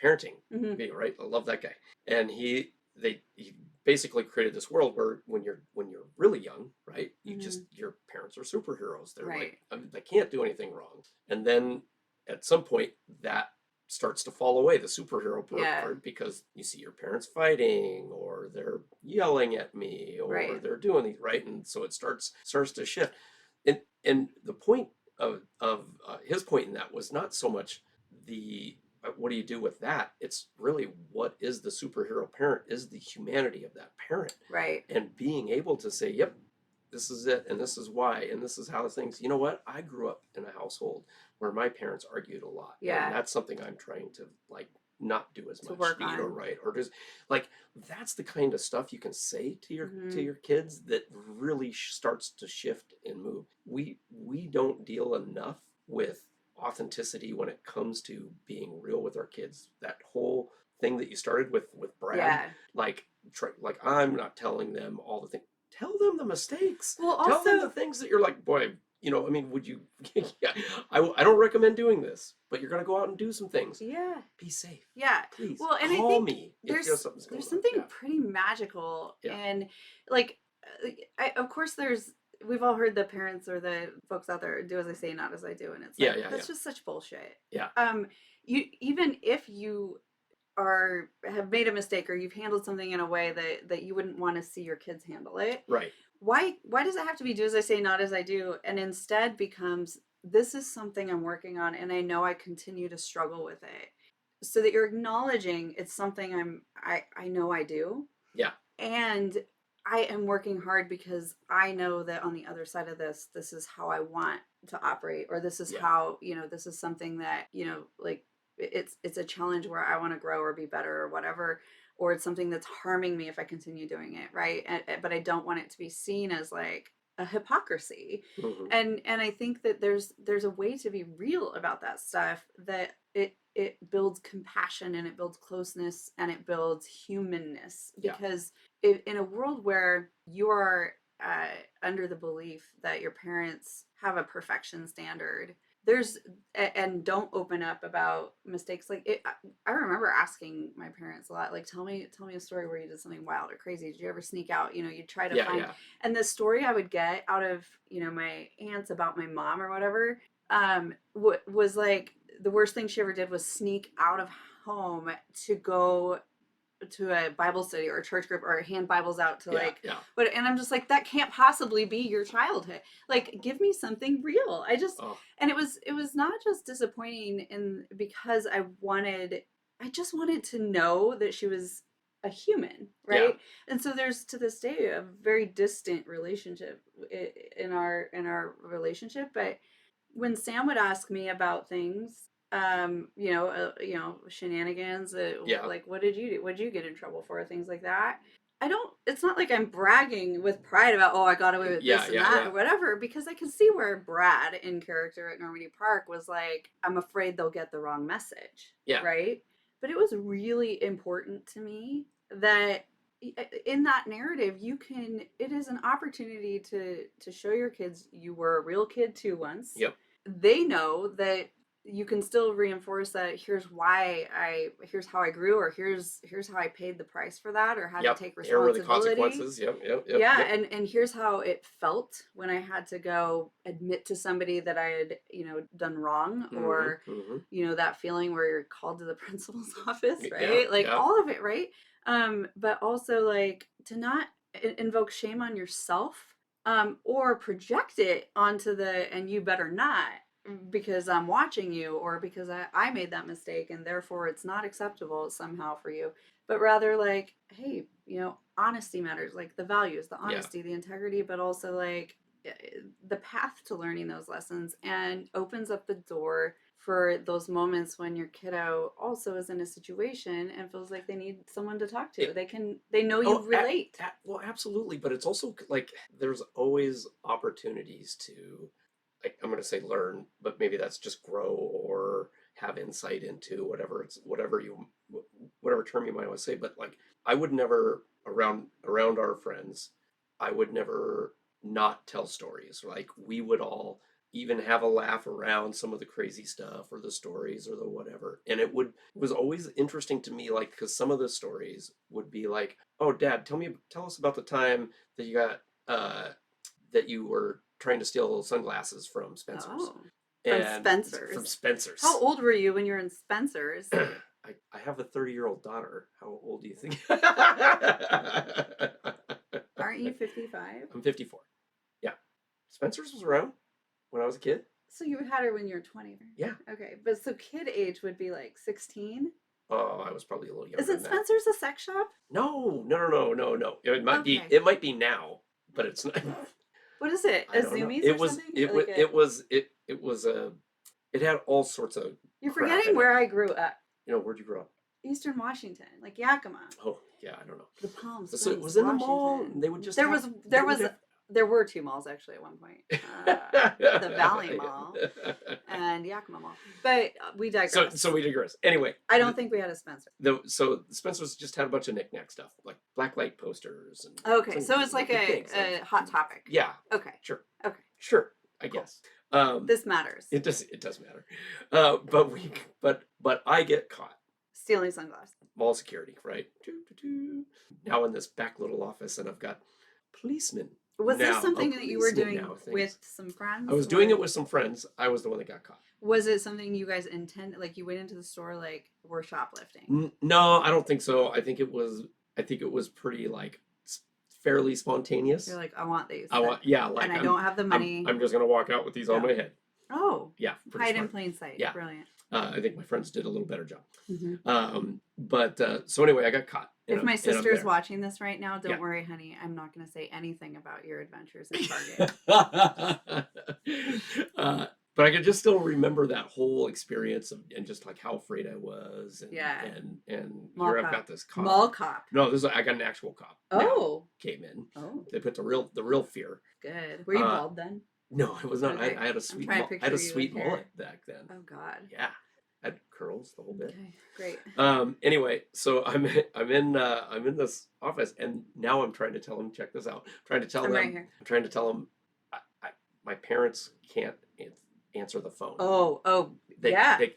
parenting mhm, video, right? I love that guy, and he basically created this world where when you're really young, right? mhm, Your parents are superheroes. They're like, right, I mean, they can't do anything wrong, and then at some point that starts to fall away, the superhero yeah, part, because you see your parents fighting or they're yelling at me or right, they're doing these, right, and so it starts to shift. And the point of his point in that was not so much the what do you do with that, it's really what is the superhero parent, is the humanity of that parent, right, and being able to say, yep, this is it, and this is why, and this is how things, you know what, I grew up in a household where my parents argued a lot, and yeah, that's something I'm trying to like not do as to much, work on. right, or just like, that's the kind of stuff you can say to Hmm. your kids that really starts to shift and move. We don't deal enough with authenticity when it comes to being real with our kids. That whole thing that you started with Brad, Yeah. like like, I'm not telling them all the things, tell them the mistakes, Well, tell them the also, things that you're like, boy, I mean, would you, yeah, I don't recommend doing this, but you're going to go out and do some things, yeah. be safe, Yeah. please Well, and I call think me if there's something's there's going on. something Yeah, pretty magical yeah, and like of course we've all heard the parents or the folks out there do as I say, not as I do, and it's yeah, like yeah, yeah, that's just such bullshit. yeah, Um, you even if you have made a mistake or you've handled something in a way that you wouldn't want to see your kids handle it, right, why does it have to be do as I say, not as I do, and instead becomes this is something I'm working on and I know I continue to struggle with it, so that you're acknowledging it's something I know I do, yeah, and I am working hard because I know that on the other side of this is how I want to operate, or this is yeah, how, this is something that, like it's a challenge where I want to grow or be better or whatever, or it's something that's harming me if I continue doing it, right? But I don't want it to be seen as like a hypocrisy. hmm, And I think that there's a way to be real about that stuff, that it builds compassion and it builds closeness and it builds humanness, yeah, because in a world where you are under the belief that your parents have a perfection standard, there's and don't open up about mistakes like it. I remember asking my parents a lot, like, tell me a story where you did something wild or crazy. Did you ever sneak out? You try to yeah, find, yeah, and the story I would get out of my aunts about my mom or whatever, was like the worst thing she ever did was sneak out of home to go to a Bible study or a church group or hand Bibles out to yeah, like, yeah, but and I'm just like, that can't possibly be your childhood. Like, give me something real. oh, And it was not just disappointing in because I just wanted to know that she was a human, yeah, right? And so there's to this day a very distant relationship in our relationship, but when Sam would ask me about things, shenanigans, yeah, like, what did you do? What did you get in trouble for? Things like that. I don't, it's not like I'm bragging with pride about, oh, I got away with yeah, this and yeah, that yeah, or whatever, because I can see where Brad in character at Normandy Park was like, I'm afraid they'll get the wrong message, yeah, right? But it was really important to me that in that narrative it is an opportunity to show your kids you were a real kid too once. yep, They know that you can still reinforce that here's how I grew, or here's how I paid the price for that, or had to Yep. take Here were the responsibility. consequences. Yep. Yep. Yep. Yeah, Yep. and here's how it felt when I had to go admit to somebody that I had, done wrong, Mm-hmm. or Mm-hmm. that feeling where you're called to the principal's office, Yeah. right? Like Yeah. all of it, right? But also like to not invoke shame on yourself, or project it onto and you better not, because I'm watching you, or because I made that mistake and therefore it's not acceptable somehow for you. But rather like, hey, honesty matters, like the values, the Yeah. honesty, the integrity, but also like the path to learning those lessons, and opens up the door for those moments when your kiddo also is in a situation and feels like they need someone to talk to. It, They know you oh, relate. well, absolutely. But it's also like there's always opportunities to, I'm going to say learn, but maybe that's just grow or have insight into whatever term you might want to say. But like I would never around our friends, I would never not tell stories. Like we would all even have a laugh around some of the crazy stuff or the stories or the whatever. And it was always interesting to me, like, because some of the stories would be like, oh, Dad, tell us about the time that you got, that you were trying to steal sunglasses from Spencer's. Oh, from And from Spencer's. How Spencer's. old were you when you were in Spencer's? I have a 30-year-old daughter. How old do you think? Aren't you 55? I'm 54. Yeah. Spencer's was around when I was a kid. So you had her when you were 20. Yeah. Okay, but so kid age would be like 16? Oh, I was probably a little younger Isn't than that. Spencer's a sex shop? No, no, no, no, no, no. Okay. It might be now, but it's not. What is it? I A don't know. Zoomies It or was something? it was Like a it was it was a it had all sorts of You're crap forgetting in it. where I grew up. Where'd you grow up? Eastern Washington, like Yakima. Oh, yeah, I don't know. The Palm So it Springs, was in the mall, Washington. and they would just There have was they there would was have there were two malls actually at one point. The Valley Mall and Yakima Mall. But we digress. So we digress. Anyway, I don't think we had a Spencer. so Spencer's just had a bunch of knickknack stuff like blacklight posters and Okay, so it's like a hot topic. yeah, Okay. sure, Okay. sure, I Cool. guess. This matters. It does matter. But I get caught. Stealing sunglasses. Mall security, right? Now in this back little office, and I've got policemen. Was this Now, something that you were doing now, with some friends? I was doing it with some friends. I was the one that got caught. Was it something you guys intended? Like you went into the store, like we're shoplifting? No, I don't think so. I think it was pretty like fairly spontaneous. You're like, I want these. Yeah, like and I don't have the money. I'm just gonna walk out with these on my head. Oh, yeah, hide in plain sight. Yeah, brilliant. I think my friends did a little better job. Mm-hmm. So anyway, I got caught. If my sister is watching this right now, don't worry, honey. I'm not going to say anything about your adventures in Target. But I could just still remember that whole experience and just like how afraid I was. And, yeah. And Mall here cop. I've got this cop. Mall cop. No, I got an actual cop. Oh. Came in. Oh. They put the real fear. Good. Were you bald then? No, it was not. Okay. I had a sweet mullet back then. Oh God. Yeah. I had curls the whole bit. Okay, great. Anyway, so I'm in this office, and now I'm trying to tell them. Check this out. I'm trying to tell them. My parents can't answer the phone. Oh,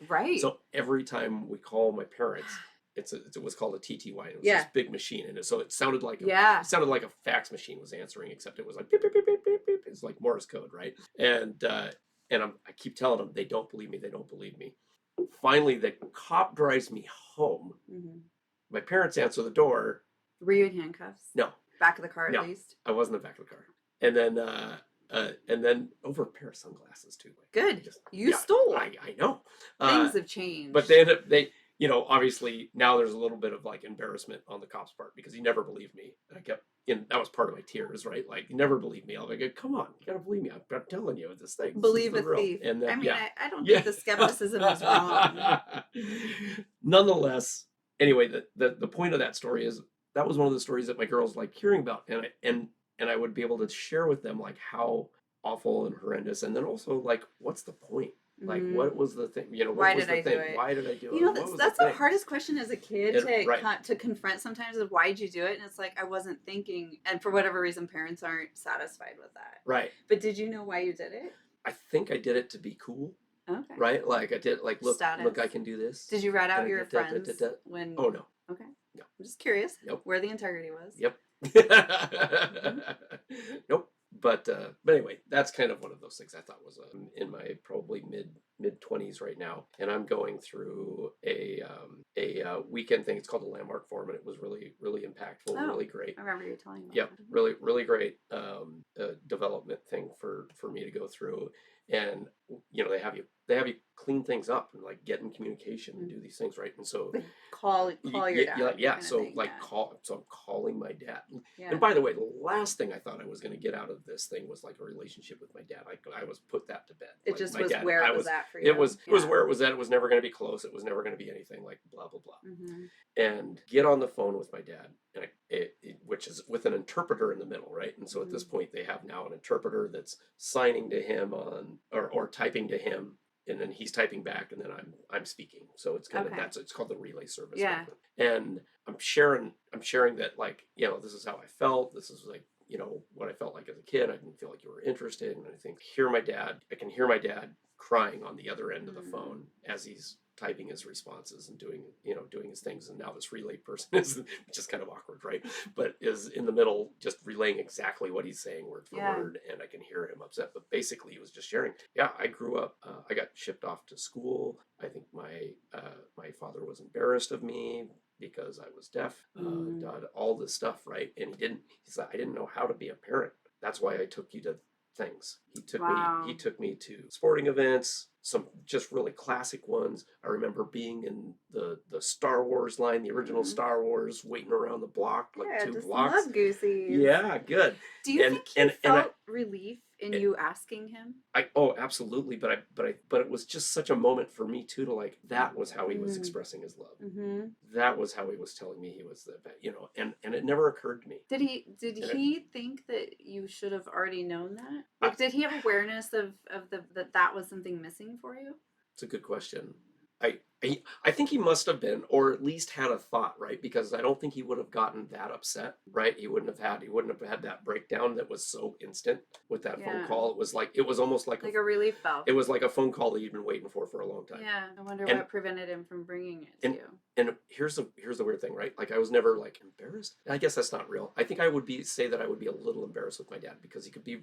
right. So every time we call my parents, it was called a TTY. It was this big machine, and so it sounded like a fax machine was answering, except it was like beep beep beep beep beep beep. It's like Morse code, right? And I keep telling them they don't believe me. They don't believe me. Finally, the cop drives me home. Mm-hmm. My parents answer the door. Were you in handcuffs? No. Back of the car, at least? I wasn't in the back of the car. And then over a pair of sunglasses, too. Good. You stole. I know. Things have changed. But they obviously now there's a little bit of like embarrassment on the cop's part because he never believed me. That was part of my tears, right? Like, you never believed me. I was like, come on, you gotta believe me. I'm telling you this thing. Believe a thief. And then, I don't think the skepticism is wrong. Nonetheless, anyway, the point of that story is that was one of the stories that my girls liked hearing about, and I would be able to share with them like how awful and horrendous, and then also like what's the point? Like, what was the thing? Why did I do it? Why did I do it? That's the hardest question as a kid to confront sometimes is why did you do it? And it's like, I wasn't thinking. And for whatever reason, parents aren't satisfied with that. Right. But did you know why you did it? I think I did it to be cool. Okay. right? Like I did, like, look, Status. I can do this. Did you rat out Da, your da, da, da, da, friends da. when? Oh no, Okay. no, I'm just curious nope, where the integrity was. yep, Hmm. nope. But anyway, that's kind of one of those things I thought was in my probably mid 20s right now, and I'm going through a weekend thing. It's called the Landmark Forum, and it was really impactful, Oh, really great. I remember you telling me about Yep, that. really great development thing for me to go through, and they have you clean things up and like get in communication and do these things, right? And so Like call your dad yeah, kind of so thing. like Yeah. I'm calling my dad. Yeah. And by the way, the last thing I thought I was going to get out of this thing was like a relationship with my dad. I was put that to bed. It Like just my was dad, where it I was was at for it you. was it was Yeah. where it was at. It was never going to be close. It was never going to be anything like blah blah blah. Mm-hmm. And get on the phone with my dad, and which is with an interpreter in the middle, right? And so at this point, they have now an interpreter that's signing to him on or typing to him, and then he's typing back, and then I'm speaking. So it's kind of Okay. it's called the relay service. Yeah. And I'm sharing that, like, this is how I felt. This is like, what I felt like as a kid. I didn't feel like you were interested, and I can hear my dad crying on the other end of the phone as he's typing his responses and doing his things. And now this relay person is, which is kind of awkward, right? But is in the middle just relaying exactly what he's saying word for word, and I can hear him upset. But basically he was just sharing, yeah, I grew up, I got shipped off to school. I think my father was embarrassed of me because I was deaf, all this stuff, right? And he said, I didn't know how to be a parent. That's why I took you to things. He took me to sporting events, some just really classic ones. I remember being in the Star Wars line, the original Star Wars, waiting around the block, like Yeah, two just blocks. love Goosies. Yeah, good. Do you think he and felt relief in it, you asking him? oh, absolutely, but it was just such a moment for me too, to like, that was how he was expressing his love. Mm-hmm. That was how he was telling me he was and it never occurred to me. Did he think that you should have already known that? Like, did he have awareness of that was something missing for you? It's a good question. I think he must have been, or at least had a thought, right? Because I don't think he would have gotten that upset, right? He wouldn't have had that breakdown that was so instant with that phone call. It was almost like a relief valve. It was like a phone call that he'd been waiting for a long time. Yeah, I wonder what prevented him from bringing it to you. And here's the weird thing, right? Like, I was never like embarrassed. I guess that's not real. I think I would say that I would be a little embarrassed with my dad, because he could be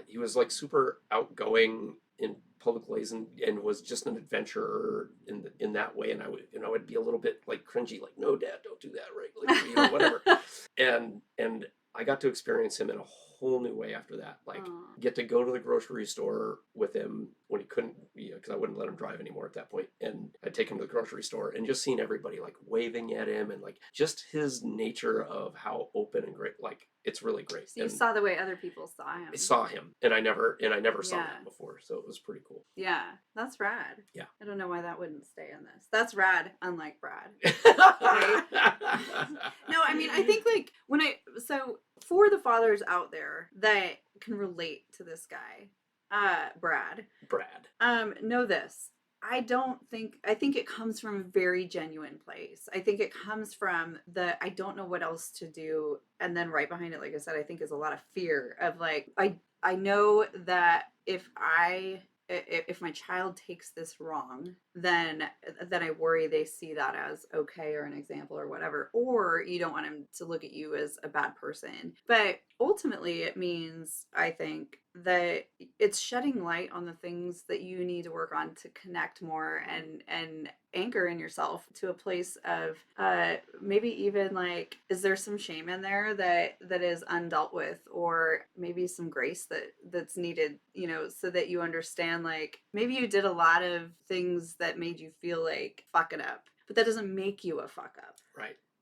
he was like super outgoing in public ways, and was just an adventurer in that way, and I'd be a little bit like cringy, like, no, Dad, don't do that, right? Like, whatever. and I got to experience him in a whole new way after that. Like, get to go to the grocery store with him when he couldn't, because I wouldn't let him drive anymore at that point. And I'd take him to the grocery store, and just seeing everybody like waving at him, and like just his nature of how open and great, like, it's really great. So you saw the way other people saw him. I saw him, and I never saw that before, so it was pretty cool. Yeah, that's rad. Yeah. I don't know why that wouldn't stay in this. That's rad, unlike Brad. No, I mean, I think like so for the fathers out there that can relate to this guy, Brad, know this. I think it comes from a very genuine place. I think it comes from I don't know what else to do. And then right behind it, like I said, I think is a lot of fear of like, I know that if my child takes this wrong, then I worry they see that as okay or an example or whatever, or you don't want him to look at you as a bad person. But ultimately it means, I think, that it's shedding light on the things that you need to work on to connect more and anchor in yourself to a place of maybe even like, is there some shame in there that is undealt with, or maybe some grace that's needed, so that you understand, like, maybe you did a lot of things that made you feel like fucking up, but that doesn't make you a fuck up.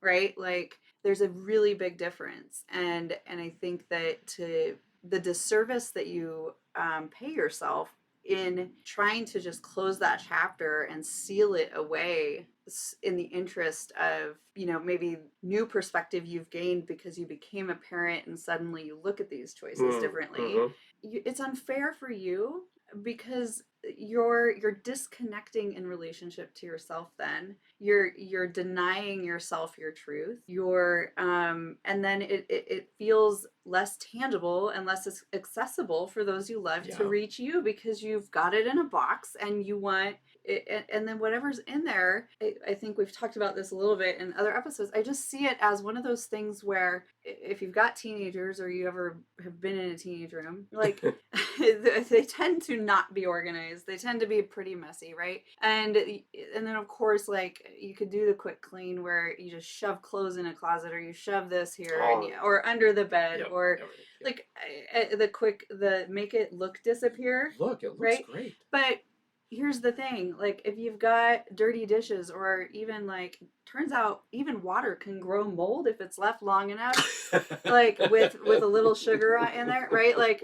Right? Like, there's a really big difference, and I think that the disservice that you pay yourself in trying to just close that chapter and seal it away in the interest of, maybe new perspective you've gained because you became a parent and suddenly you look at these choices differently. It's unfair for you, because you're disconnecting in relationship to yourself. Then you're denying yourself your truth. You're and then it feels less tangible and less accessible for those you love to Yeah. reach you, because you've got it in a box and you want it, and then whatever's in there, I think we've talked about this a little bit in other episodes. I just see it as one of those things where if you've got teenagers or you ever have been in a teenage room, like they tend to not be organized. They tend to be pretty messy, right? And then of course, like you could do the quick clean where you just shove clothes in a closet, or you shove this here and Oh, you, or under the bed, yep, or everything. Yep. like the make it look disappear, Look, it looks right? great. But here's the thing, like if you've got dirty dishes, or even like turns out even water can grow mold if it's left long enough, like with a little sugar in there, right? Like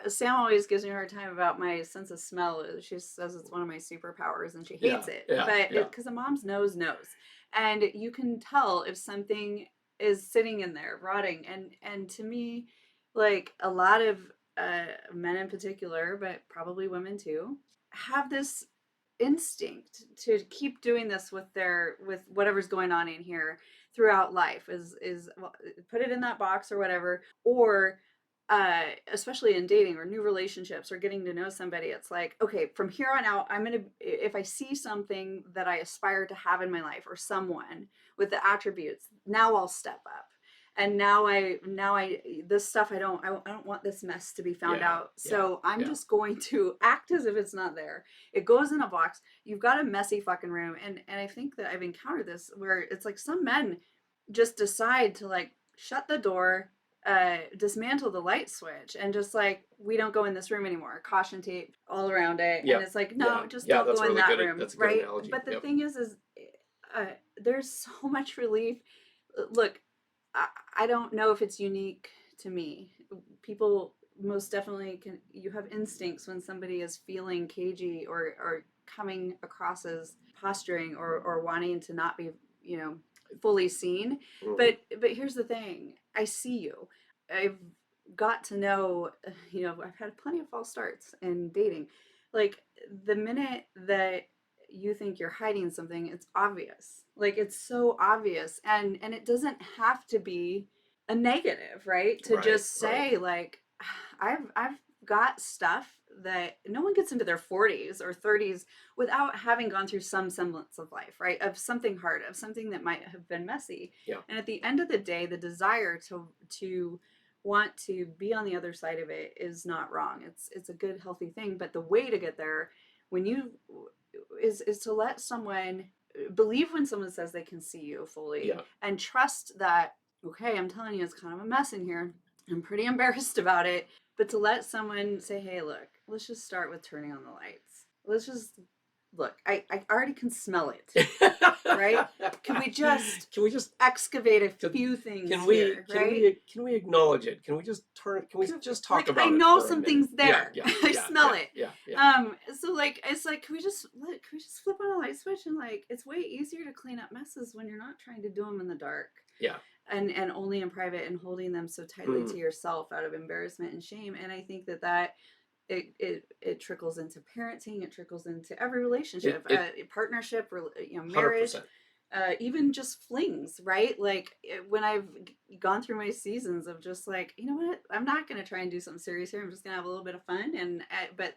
Sam always gives me a hard time about my sense of smell. She says it's one of my superpowers and she Yeah, hates it, yeah, but yeah. because a mom's nose knows, and you can tell if something is sitting in there rotting. And to me, like a lot of men in particular, but probably women too, have this instinct to keep doing this with whatever's going on in here throughout life, is well, put it in that box or whatever. Or especially in dating or new relationships or getting to know somebody, it's like, okay, from here on out, I'm gonna, if I see something that I aspire to have in my life, or someone with the attributes, now I'll step up. And now I this stuff, I don't want this mess to be found Yeah, out, yeah, so I'm yeah. just going to act as if it's not there. It goes in a box. You've got a messy fucking room. And I think that I've encountered this where it's like some men just decide to like shut the door, dismantle the light switch, and just like, we don't go in this room anymore, caution tape all around it. Yeah, And it's like, yeah, no, just yeah. don't That's go in really that good. room, That's a good right? analogy. But the Yep. thing is there's so much relief. Look, I don't know if it's unique to me. People most definitely can. You have instincts when somebody is feeling cagey, or coming across as posturing, or wanting to not be, fully seen. Mm-hmm. But here's the thing. I see you. I've got to know, I've had plenty of false starts in dating. Like the minute that you think you're hiding something, it's obvious. Like it's so obvious, and it doesn't have to be a negative, right? To Right, just right. say like, I've got stuff that no one gets into their 40s or 30s without having gone through some semblance of life, right? Of something hard, of something that might have been messy. Yeah, And at the end of the day, the desire to want to be on the other side of it is not wrong. It's a good, healthy thing. But the way to get there, when you is to let someone believe when someone says they can see you fully, yeah. and trust that, okay, I'm telling you, it's kind of a mess in here. I'm pretty embarrassed about it. But to let someone say, hey, look, let's just start with turning on the lights. Let's just look, I already can smell it, right? Can we just Can we just excavate a can, few things can here, right? can we acknowege it? Can we just turn? Can we just talk Like, I about it know for a minute? something's Yeah, there. yeah, I yeah, smell yeah, it. yeah, yeah. So like it's like, can we just flip on a light switch, and like it's way easier to clean up messes when you're not trying to do them in the dark, Yeah. and only in private, and holding them so tightly Mm. to yourself out of embarrassment and shame. And I think that it trickles into parenting. It trickles into every relationship, It partnership, 100%. marriage, even just flings, right? Like when I've gone through my seasons of just like, you know what, I'm not going to try and do something serious here. I'm just going to have a little bit of fun, and but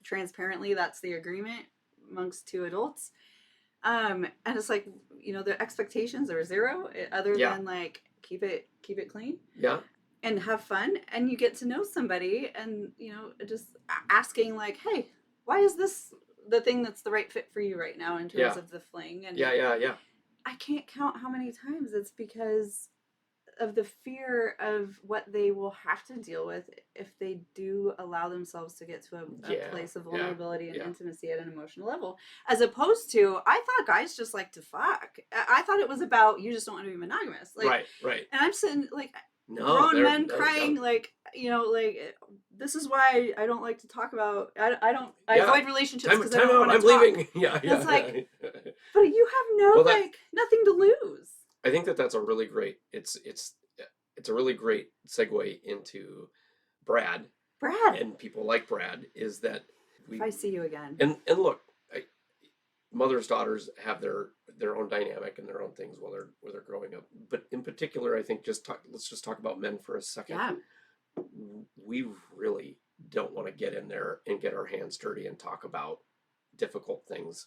transparently, that's the agreement amongst two adults. And it's like, the expectations are zero, other Yeah, than like keep it clean yeah, and have fun, and you get to know somebody, and just asking like, hey, why is this the thing that's the right fit for you right now in terms yeah, of the fling? And yeah, yeah, yeah, I can't count how many times it's because of the fear of what they will have to deal with if they do allow themselves to get to a yeah, place of yeah, vulnerability and yeah. intimacy at an emotional level, as opposed to, I thought guys just like to fuck. I thought it was about, you just don't want to be monogamous, like. Right, right. And I'm sitting like, No, grown they're men no, yeah, crying like, like, this is why I don't like to talk about, I yeah. avoid relationships Time, because I time don't out. want I'm to talk. leaving. Yeah, And it's yeah, like, yeah. but you have no, Well, that like, nothing to lose. I think that's a really great. It's a really great segue into Brad. Brad, and people like Brad is that if we I see you again. and look, mothers daughters have their own dynamic and their own things while they're growing up. But in particular, I think let's just talk about men for a second. Yeah. We really don't want to get in there and get our hands dirty and talk about difficult things,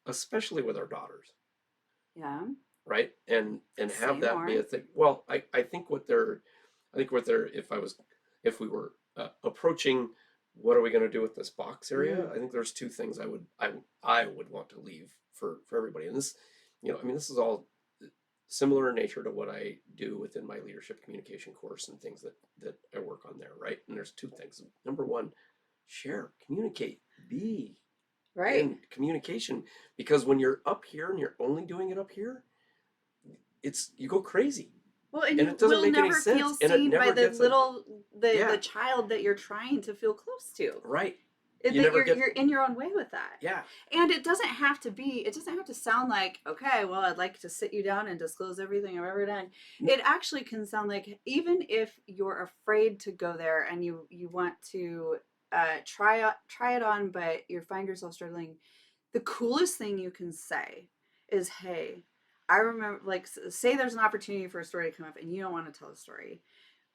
especially with our daughters, Yeah. right? And Say have that be more. a thing. Well, I think what they're if we were approaching what are we going to do with this box area, Mm. I think there's two things I would want to leave for everybody. And this, I mean, this is all similar in nature to what I do within my leadership communication course and things that I work on there, right? And there's two things. Number one, share, communicate, be Right. in communication, because when you're up here and you're only doing it up here, it's you go crazy Well, and and you it doesn't will make any never feel sense and it seen by never the gets a little the yeah, child that you're trying to feel close to. right. It, You that never you're get you're in your own way with that. yeah, And it doesn't have to sound like, okay, well, I'd like to sit you down and disclose everything I've ever done. It actually can sound like, even if you're afraid to go there and you want to try it on, but you find yourself struggling, the coolest thing you can say is, hey, I remember, like, say there's an opportunity for a story to come up and you don't want to tell a story.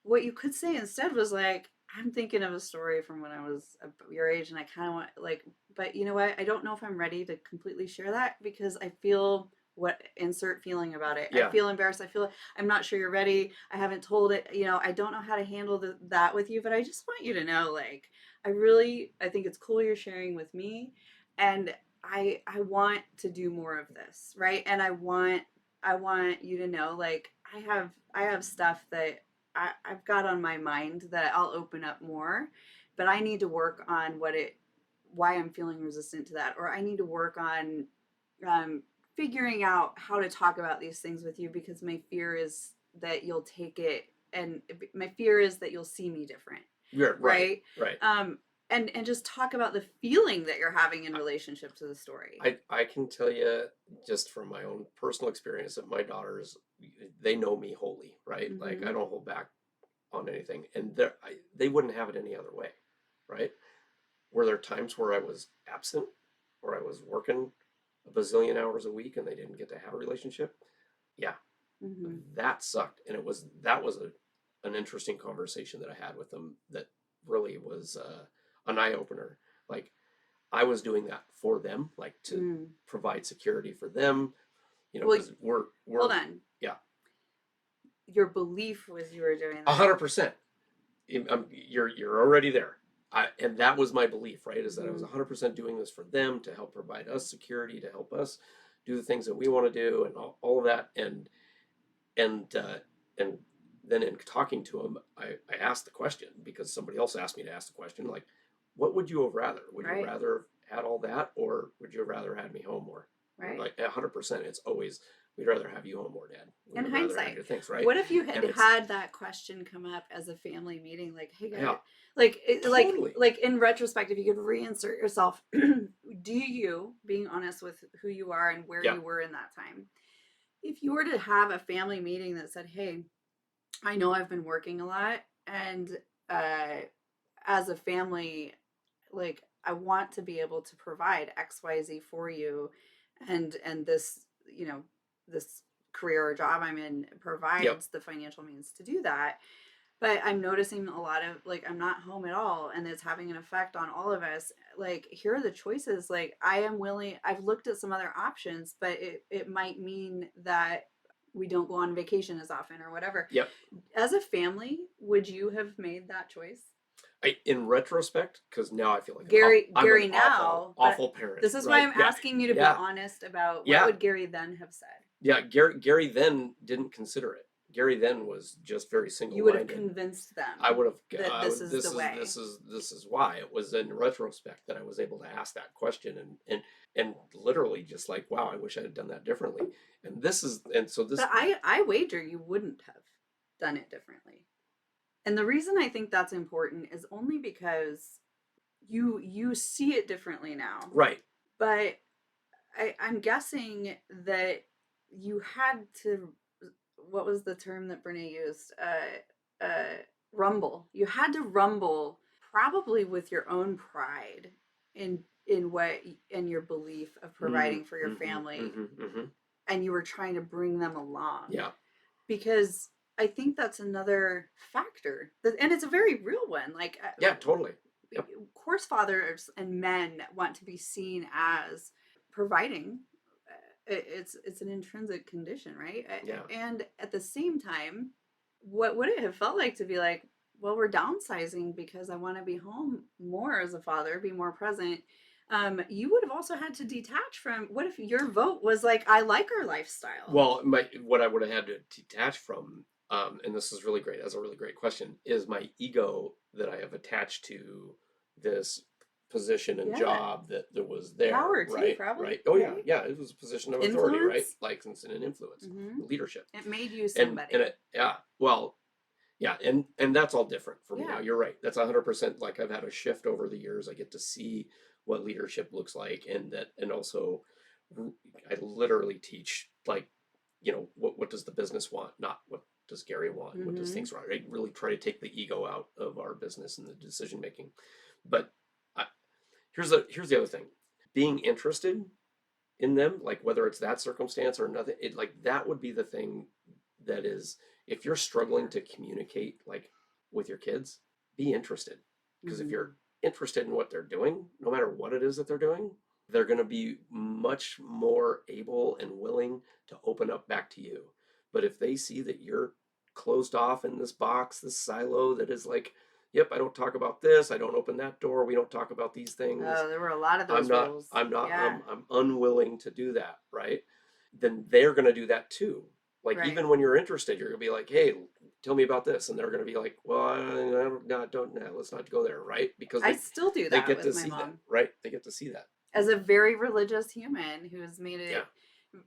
What you could say instead was like, I'm thinking of a story from when I was your age, and I kind of want, like, but you know what? I don't know if I'm ready to completely share that because I feel what insert feeling about it. I yeah, feel embarrassed. I feel I'm not sure you're ready. I haven't told it. I don't know how to handle that with you, but I just want you to know, like, I think it's cool you're sharing with me, and I want to do more of this, right? And I want you to know, like, I have stuff that I've got on my mind that I'll open up more, but I need to work on why I'm feeling resistant to that, or I need to work on um, figuring out how to talk about these things with you, because my fear is that you'll take it, and my fear is that you'll see me different, yeah, right, right? right. Um, and just talk about the feeling that you're having in relationship to the story. I can tell you just from my own personal experience that my daughters, they know me wholly, right? Like I Mm-hmm. don't hold back on anything, and they wouldn't have it any other way, right? Were there times where I was absent or I was working a bazillion hours a week and they didn't get to have a relationship? Yeah, Mm-hmm. that sucked, and that was an interesting conversation that I had with them that really was an eye opener. Like I was doing that for them, like to Mm. provide security for them, Well, because we're hold on. yeah, Your belief was you were doing a that. 100%. You're already there. And that was my belief, right? Is that I was Mm-hmm. 100% doing this for them to help provide us security, to help us do the things that we want to do, and all of that. And then in talking to him, I asked the question because somebody else asked me to ask the question, like, what would you have rather? Would you Right. rather have had all that, or would you have rather had me home more? Right. Like 100%, it's always we'd rather have you home more, Dad. We In would rather have hindsight, your things, right? what if you had And it's had that question come up as a family meeting, like, hey guys, yeah, like totally, like in retrospect, if you could reinsert yourself, do you, being honest with who you are and where yeah, you were in that time, if you were to have a family meeting that said, hey, I know I've been working a lot, and uh as a family, like, I want to be able to provide XYZ for you, and this, this career or job I'm in yep, provides the financial means to do that. But I'm noticing a lot of, like, I'm not home at all, and it's having an effect on all of us. Like, here are the choices. Like, I've looked at some other options, but it might mean that we don't go on vacation as often or whatever. yep. As a family, would you have made that choice? In retrospect, because now I feel like I'm an Gary awful, now, but awful parent, this is why right? I'm Yeah, asking you to be yeah, honest about what yeah, would Gary then have said. yeah. Gary then didn't consider it. Gary then was just very You would have single-minded. convinced I them would have. that this is the way. This is why it was in retrospect that I was able to ask that question and literally just like, wow, I wish I had done that differently. And so this But I wager you wouldn't have done it differently. And the reason I think that's important is only because you see it differently now. right. But I'm guessing that you had to, what was the term that Brene used? Rumble. You had to rumble probably with your own pride in what in your belief of Mm, providing for your mm-hmm, family, mm-hmm, mm-hmm. and you were trying to bring them along, Yeah. because I think that's another factor, and it's a very real one. Like, Yeah, totally. Yep. of course, fathers and men want to be seen as providing. It's an intrinsic condition, right? Yeah. And at the same time, what would it have felt like to be like, well, we're downsizing because I want to be home more as a father, be more present. You would have also had to detach from, what if your vote was like, I like our lifestyle? Well, what I would have had to detach from, and this is really great. That's a really great question. Is my ego that I have attached to this position and Yeah. job that was there, Power too, right? probably, Right. Oh yeah, right? yeah. It was a position of authority, right? Influence. License and an influence, Mm-hmm. leadership, It made you and somebody. it, yeah. Well, yeah, and that's all different for me now. Yeah. You're right. That's 100%. Like I've had a shift over the years. I get to see what leadership looks like, and also I literally teach like, what does the business want, not what does Gary want, what does Mm-hmm. things want. I really try to take the ego out of our business and the decision making. But I, here's the other thing: being interested in them, like whether it's that circumstance or nothing, it like that would be the thing that is, if you're struggling to communicate like with your kids, be interested. Because if Mm-hmm. you're interested in what they're doing, no matter what it is that they're doing, they're going to be much more able and willing to open up back to you. But if they see that you're closed off in this box, this silo that is like, yep, I don't talk about this, I don't open that door, we don't talk about these things, Oh, there were a lot of I'm those not, rules. I'm not, Yeah. I'm unwilling to do that, right? Then they're going to do that too. Like, Right. even when you're interested, you're going to be like, hey, tell me about this. And they're going to be like, well, I don't, no, let's not go there, right? Because I still do they that get to with my see that, mom. right? They get to see that. As a very religious human who has made Yeah. it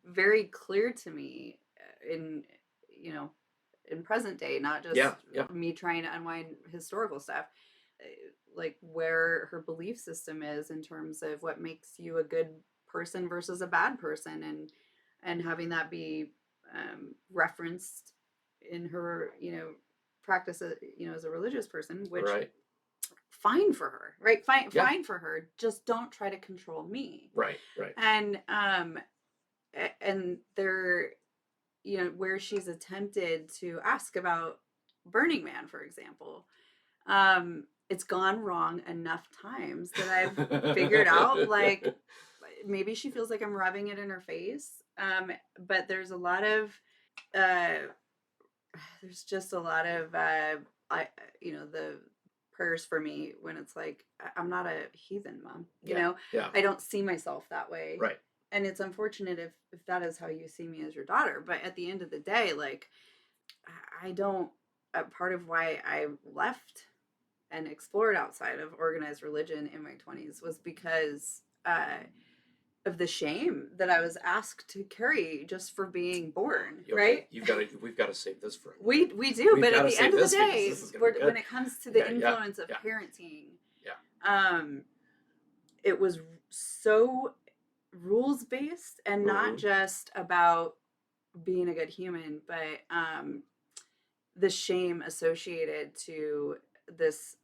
very clear to me, in, you know, in present day, not Yeah. just Yeah. me trying to unwind historical stuff, uh, like where her belief system is in terms of what makes you a good person versus a bad person, and having that be referenced in her, practice, as a religious person, which, Right. fine for her, right? Fine, Yeah. fine for her. Just don't try to control me. Right. Right. And there, where she's attempted to ask about Burning Man, for example, it's gone wrong enough times that I've figured out, like, maybe she feels like I'm rubbing it in her face. But uh there's just a lot of I the prayers for me when it's like, I'm not a heathen, mom. Yeah. Yeah. I don't see myself that way. Right. And it's unfortunate if that is how you see me as your daughter, but at the end of the day, like, I don't, part of why I left and explored outside of organized religion in my 20s was because of the shame that I was asked to carry just for being born, Okay. right? We've got to save this for We do, we've but got at to the save end of the this because day, this is going to be when good. it comes to the Yeah. Yeah. influence of Yeah. parenting, Yeah. um, it was so rules based and not Mm-hmm. just about being a good human, but the shame associated to this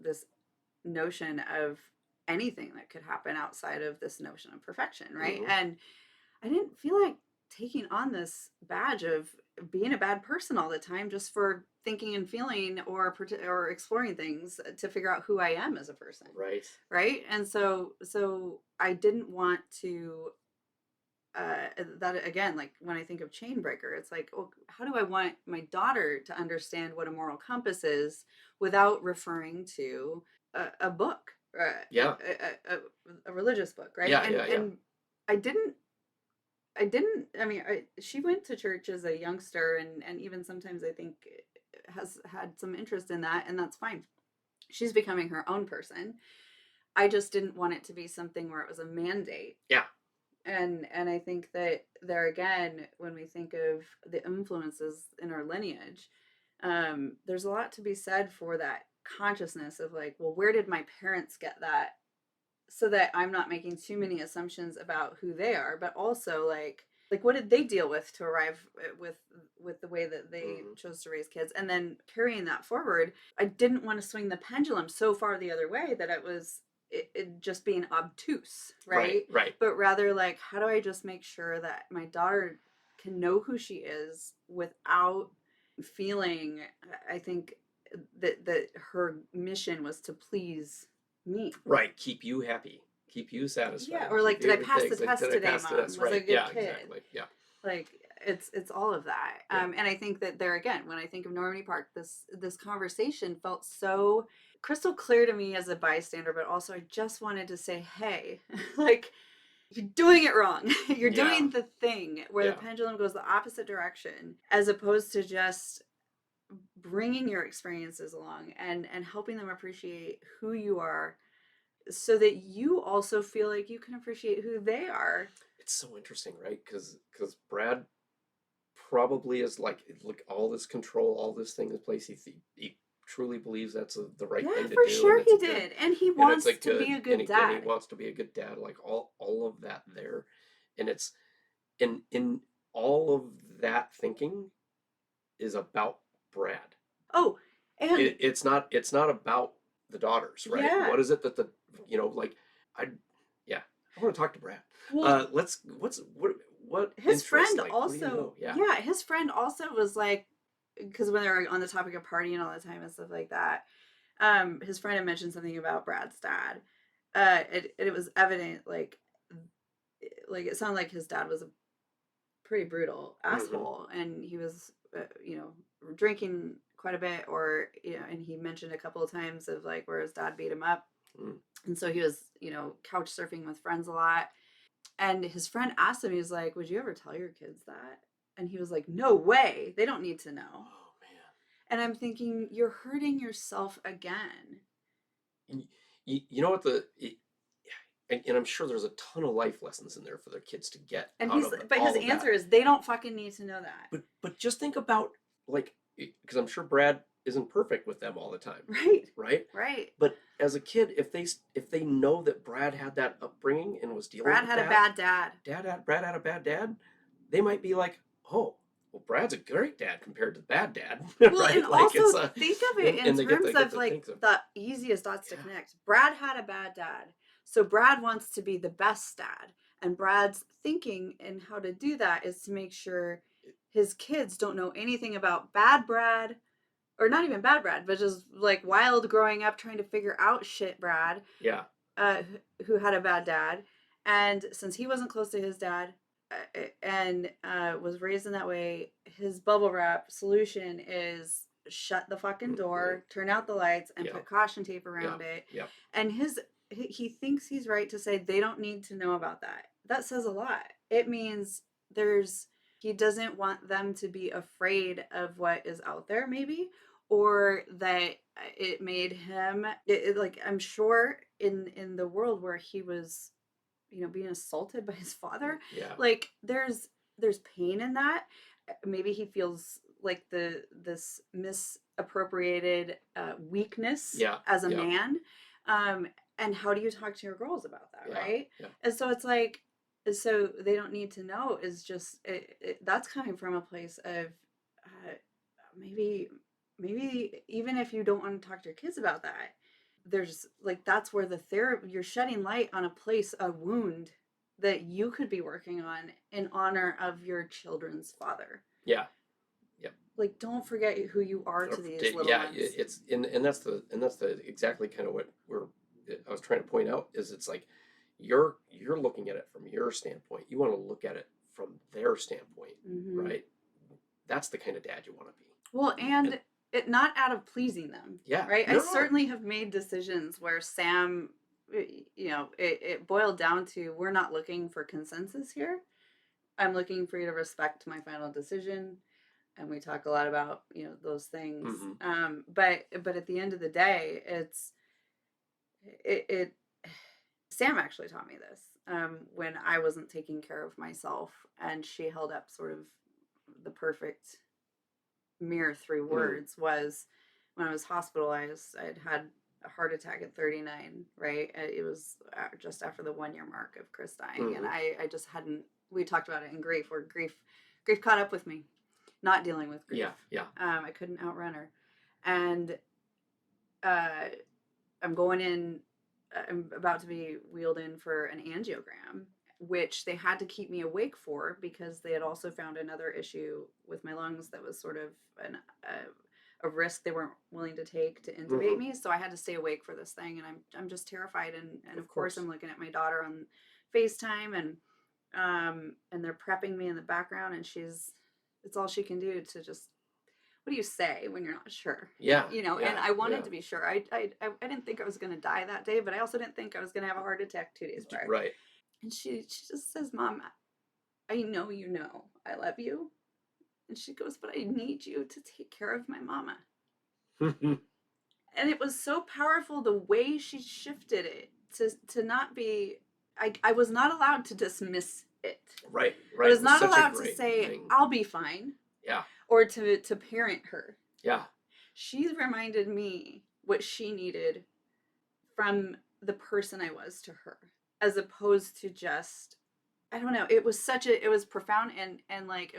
notion of anything that could happen outside of this notion of perfection, right? Mm-hmm. And I didn't feel like taking on this badge of being a bad person all the time just for thinking and feeling, or exploring things to figure out who I am as a person, Right. right? And so I didn't want to, that again, like when I think of chain breaker, it's like, well, how do I want my daughter to understand what a moral compass is without referring to a book, Yeah. a religious book, right? Yeah. Yeah. Yeah. And I didn't I mean, she went to church as a youngster, and even sometimes I think has had some interest in that, and that's fine. She's becoming her own person. I just didn't want it to be something where it was a mandate. Yeah. And I think that there again, when we think of the influences in our lineage, there's a lot to be said for that consciousness of like, well, where did my parents get that, so that I'm not making too many assumptions about who they are, but also like, like what did they deal with to arrive with the way that they Mm-hmm. chose to raise kids, and then carrying that forward. I didn't want to swing the pendulum so far the other way that it just being obtuse, Right, right? right. But rather like, how do I just make sure that my daughter can know who she is without feeling, I think that her mission was to please me. Right. Keep you happy. Keep you Yeah, satisfied. or like, Keep did I you pass the things. Like, test did I today, pass the mom? test? Was I a Right. good Yeah, kid? exactly. Yeah. Like, it's all of that. Yeah. And I think that there again, when I think of Normandy Park, this conversation felt so crystal clear to me as a bystander, but also I just wanted to say, hey, like, you're doing it wrong. You're Yeah. doing the thing where the Yeah. pendulum goes the opposite direction, as opposed to just bringing your experiences along and helping them appreciate who you are, so that you also feel like you can appreciate who they are. It's so interesting, right? Because Brad probably is like all this control, all this thing in place. He truly believes that's the right Yeah, thing to for do, and sure it's a he good did. And he and it's a wants to be good a and good he dad. wants to be a good dad. Like all of that there, and it's in all of that thinking is about Brad. Oh, and It's not about the daughters, right? yeah. What is it that the like I yeah, I want to talk to Brad. Well, Let's what his interests, friend like, what do you also, know? Yeah. yeah, his friend also was like, because when they were on the topic of partying all the time and stuff like that, his friend had mentioned something about Brad's dad. It was evident, like it sounded like his dad was a pretty brutal Hmm. asshole, and he was, drinking quite a bit, or and he mentioned a couple of times of like where his dad beat him up, Mm. and so he was, couch surfing with friends a lot. And his friend asked him, he was like, "Would you ever tell your kids that?" And he was like, "No way, they don't need to know." Oh man. And I'm thinking, you're hurting yourself again. And you know what and I'm sure there's a ton of life lessons in there for their kids to get And out he's, of but his all of answer that. is, they don't fucking need to know that. But just think about, like, because I'm sure Brad isn't perfect with them all the time, Right. right? Right. But as a kid, if they know that Brad had that upbringing and was dealing Brad with had a that, bad dad. Brad had a bad dad, they might be like, oh, well, Brad's a great dad compared to the bad dad, Well, and right? Like also it's think of it in and terms they get of to like think of, the easiest dots to yeah, connect. Brad had a bad dad. So Brad wants to be the best dad. And Brad's thinking and how to do that is to make sure his kids don't know anything about bad Brad, or not even bad Brad, but just like wild growing up trying to figure out shit Brad, yeah, uh, who had a bad dad. And since he wasn't close to his dad, and was raised in that way, his bubble wrap solution is shut the fucking mm-hmm, door, turn out the lights, and yeah, put caution tape yeah, around it. yeah, And he thinks he's right to say they don't need to know about that. That says a lot. It means there's he doesn't want them to be afraid of what is out there, maybe, or that it made him like, I'm sure in the world where he was, being assaulted by his father, yeah, like there's pain in that. Maybe he feels like this misappropriated weakness yeah, as a yeah, man. um and how do you talk to your girls about that, yeah, right? yeah. And so it's like, so they don't need to know is just that's coming from a place of, uh, maybe even if you don't want to talk to your kids about that, there's like, that's where the therapy, you're shedding light on a place, a wound that you could be working on in honor of your children's father. Yeah. Yeah. Like, don't forget who you are to these little Yeah, ones. it's and that's the exactly kind of what I was trying to point out is it's like you're looking at it from your standpoint. You want to look at it from their standpoint, Hmm. right? That's the kind of dad you want to be. Well, And and it not out of pleasing them, yeah, right? I no, certainly have made decisions where Sam, it boiled down to, we're not looking for consensus here. I'm looking for you to respect my final decision. And we talk a lot about, those things. mm-hmm, But at the end of the day, it Sam actually taught me this, when I wasn't taking care of myself, and she held up sort of the perfect mirror through mm, words. Was when I was hospitalized, I'd had a heart attack at 39, right? It was just after the 1 year mark of Chris dying, and mm-hmm, I just hadn't we talked about it in grief, where grief caught up with me, not dealing with grief. Yeah. Yeah. I couldn't outrun her. And uh, I'm going in, I'm about to be wheeled in for an angiogram, which they had to keep me awake for because they had also found another issue with my lungs that was sort of a risk they weren't willing to take to intubate me. So I had to stay awake for this thing, and I'm just terrified. And of course I'm looking at my daughter on FaceTime, and they're prepping me in the background, and it's all she can do to just, what do you say when you're not sure? Yeah. And I wanted to be sure. I didn't think I was going to die that day, but I also didn't think I was going to have a heart attack 2 days prior. Right. And she just says, Mom, I know I love you. And she goes, but I need you to take care of my mama. And it was so powerful the way she shifted it to not be, I was not allowed to dismiss it. Right. I was not allowed to say, I'll be fine. Yeah. Or to parent her. Yeah. She reminded me what she needed from the person I was to her, as opposed to just, I don't know. It was profound, and like,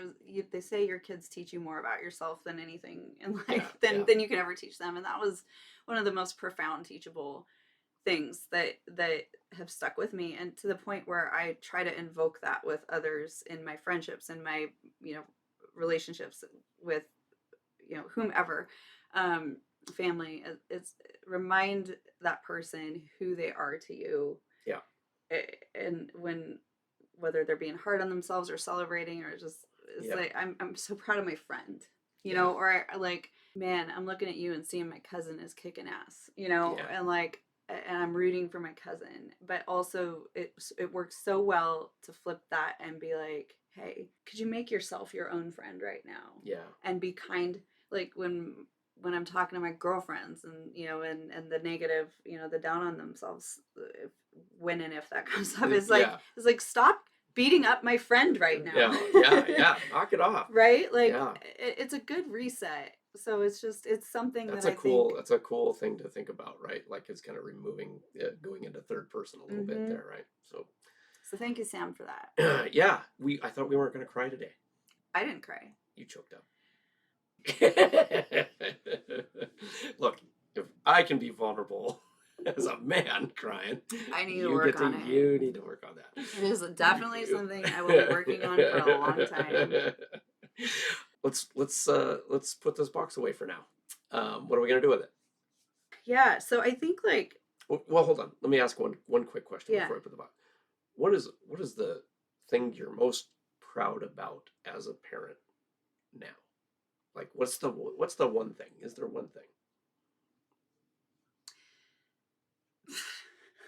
they say your kids teach you more about yourself than anything in life, than you can ever teach them. And that was one of the most profound teachable things that have stuck with me, and to the point where I try to invoke that with others in my friendships and my, relationships with, whomever, family. It's remind that person who they are to you. Yeah. And whether they're being hard on themselves or celebrating, or just, it's like, I'm so proud of my friend, or like, man, I'm looking at you and seeing my cousin is kicking ass, and like, and I'm rooting for my cousin, but also it works so well to flip that and be like, hey, could you make yourself your own friend right now? Yeah. And be kind. Like when I'm talking to my girlfriends, and and the negative, the down on themselves, when and if that comes up, it's like, stop beating up my friend right now. Yeah. Knock it off. Right? Like, it's a good reset. So it's something that's that that's a cool thing to think about, right? Like, it's kind of removing, going into third person a little bit there, right? So thank you, Sam, for that. Yeah, I thought we weren't going to cry today. I didn't cry. You choked up. Look, if I can be vulnerable as a man crying, I need to work on it. You need to work on that. It is definitely something I will be working on for a long time. Let's put this box away for now. What are we gonna do with it? Yeah, so I think, like, well, hold on. Let me ask one quick question before I put the box. What is the thing you're most proud about as a parent now? Like, what's the one thing? Is there one thing?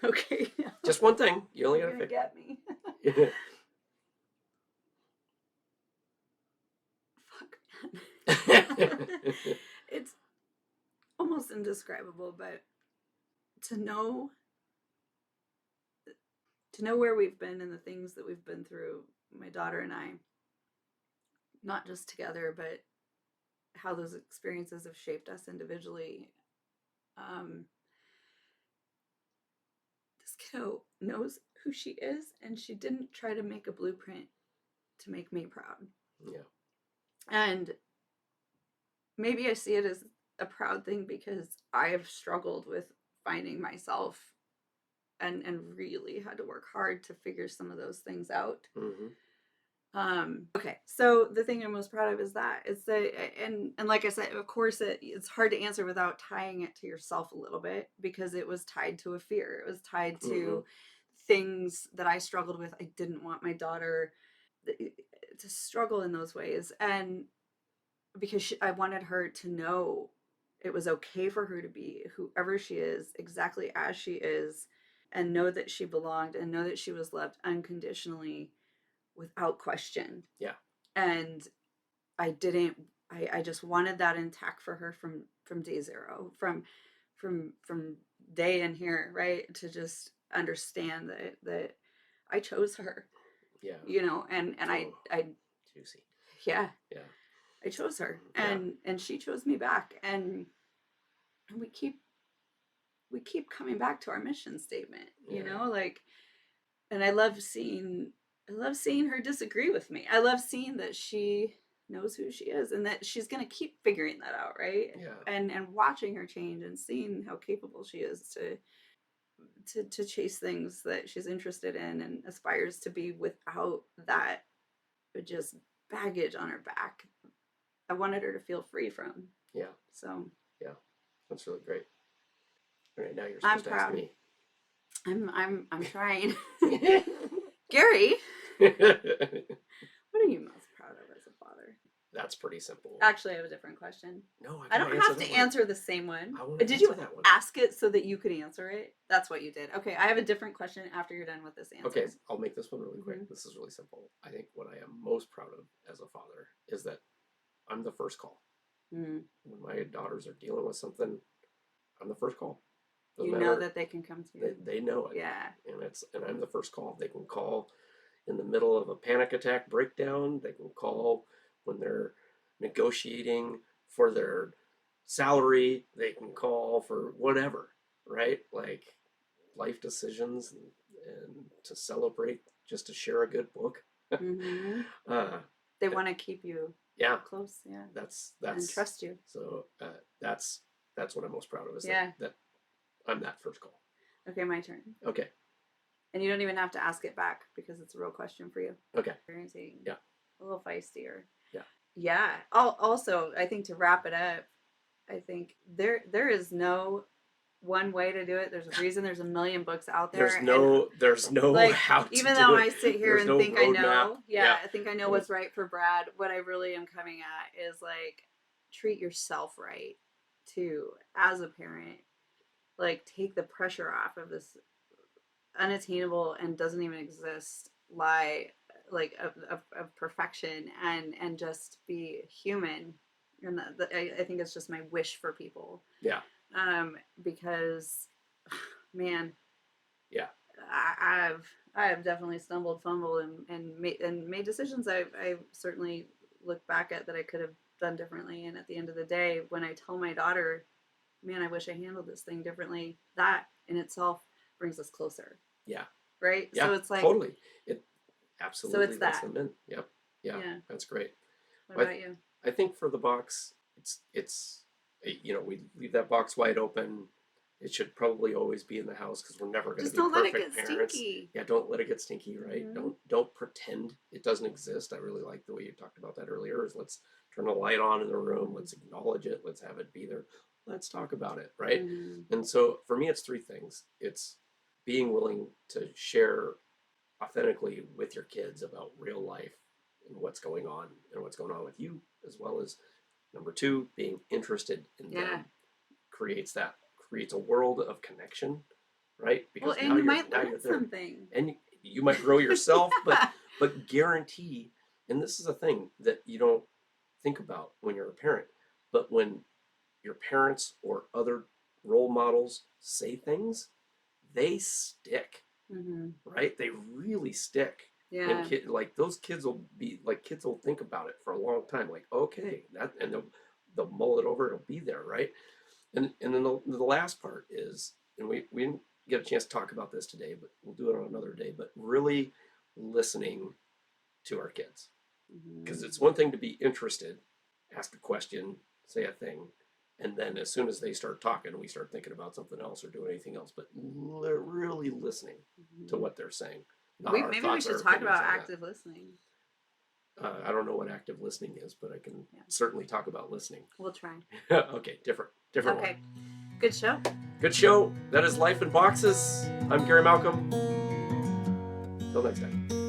Okay. Just one thing. You only gotta pick. Get me. Fuck. It's almost indescribable, but to know where we've been and the things that we've been through, my daughter and I, not just together, but how those experiences have shaped us individually. This kiddo knows who she is, and she didn't try to make a blueprint to make me proud. Yeah. And maybe I see it as a proud thing because I have struggled with finding myself, and really had to work hard to figure some of those things out. Okay, so the thing I'm most proud of is that it's and like I said, of course it's hard to answer without tying it to yourself a little bit, because it was tied to a fear. It was tied to things that I struggled with. I didn't want my daughter to struggle in those ways, and because I wanted her to know it was okay for her to be whoever she is, exactly as she is, and know that she belonged, and know that she was loved unconditionally, without question. Yeah. And I just wanted that intact for her from day zero, from day in here, right? To just understand that I chose her. Yeah. And I juicy. Yeah. Yeah. I chose her, and she chose me back, and we keep coming back to our mission statement, like, and I love seeing I love seeing her disagree with me. I love seeing that she knows who she is and that she's going to keep figuring that out, right? Yeah. And watching her change and seeing how capable she is to chase things that she's interested in and aspires to be without that just baggage on her back. I wanted her to feel free from. Yeah. So Yeah. That's really great. All right, now you're I'm supposed to ask proud. me. I'm trying. Gary, what are you most proud of as a father? That's pretty simple. Actually, I have a different question. No, I don't have to answer the same one. I want to Did you answer that one. ask it so that you could answer it? That's what you did. Okay, I have a different question after you're done with this answer. Okay, I'll make this one really quick. Mhm. This is really simple. I think what I am most proud of as a father is that I'm the first call. Mm. When my daughters are dealing with something, I'm the first call. You know that they can come to you. They know it. Yeah. And I'm the first call. They can call in the middle of a panic attack breakdown. They can call when they're negotiating for their salary. They can call for whatever, right? Like life decisions and to celebrate, just to share a good book. Mm-hmm. uh, They want to keep you yeah, close. Yeah. that's And trust you. so that's what I'm most proud of is Yeah. that I'm that first call. Okay, my turn. Okay. And you don't even have to ask it back because it's a real question for you. Okay. Experiencing Yeah. a little feistier. Yeah. Yeah. Also, I think to wrap it up, I think there is no one way to do it. There's a reason there's a million books out there. There's no like how to even do though it. I sit here There's and no think I know, roadmap. Yeah. I think I know what's right for Brad. What I really am coming at is like treat yourself right too as a parent. Like take the pressure off of this unattainable and doesn't even exist lie like of perfection and just be human. And I think it's just my wish for people. Yeah. Because man, yeah, I have definitely stumbled, fumbled, and made decisions I certainly look back at that I could have done differently. And at the end of the day, when I tell my daughter, "Man, I wish I handled this thing differently," that in itself brings us closer. Yeah. Right. Yeah. So it's like totally. It absolutely. So it's that. Them in. Yep. Yeah. That's great. What about you? I think for the box, it's we leave that box wide open. It should probably always be in the house because we're never going to be perfect parents. Just don't let it get stinky. Yeah, don't let it get stinky, right? Mm-hmm. Don't pretend it doesn't exist. I really like the way you talked about that earlier. Is let's turn a light on in the room. Let's acknowledge it. Let's have it be there. Let's talk about it, right? Mm-hmm. And so for me, it's three things. It's being willing to share authentically with your kids about real life and what's going on with you, as well as number two, being interested in them creates a world of connection, right? Because and you might learn something, and you might grow yourself, but guarantee. And this is a thing that you don't think about when you're a parent, but when your parents or other role models say things, they stick, mm-hmm. right? They really stick. Yeah. And like those kids will think about it for a long time. Like, okay, that, and they'll mull it over. It'll be there, right? And then the last part is, and we didn't get a chance to talk about this today, but we'll do it on another day. But really listening to our kids, because mm-hmm. it's one thing to be interested, ask a question, say a thing. And then as soon as they start talking, we start thinking about something else or doing anything else. But really listening mm-hmm. to what they're saying. Maybe we should talk about active listening. I don't know what active listening is, but I can certainly talk about listening. We'll try. Okay, different okay. One. Good show. Good show. That is Life in Boxes. I'm Gary Malcolm. Till next time.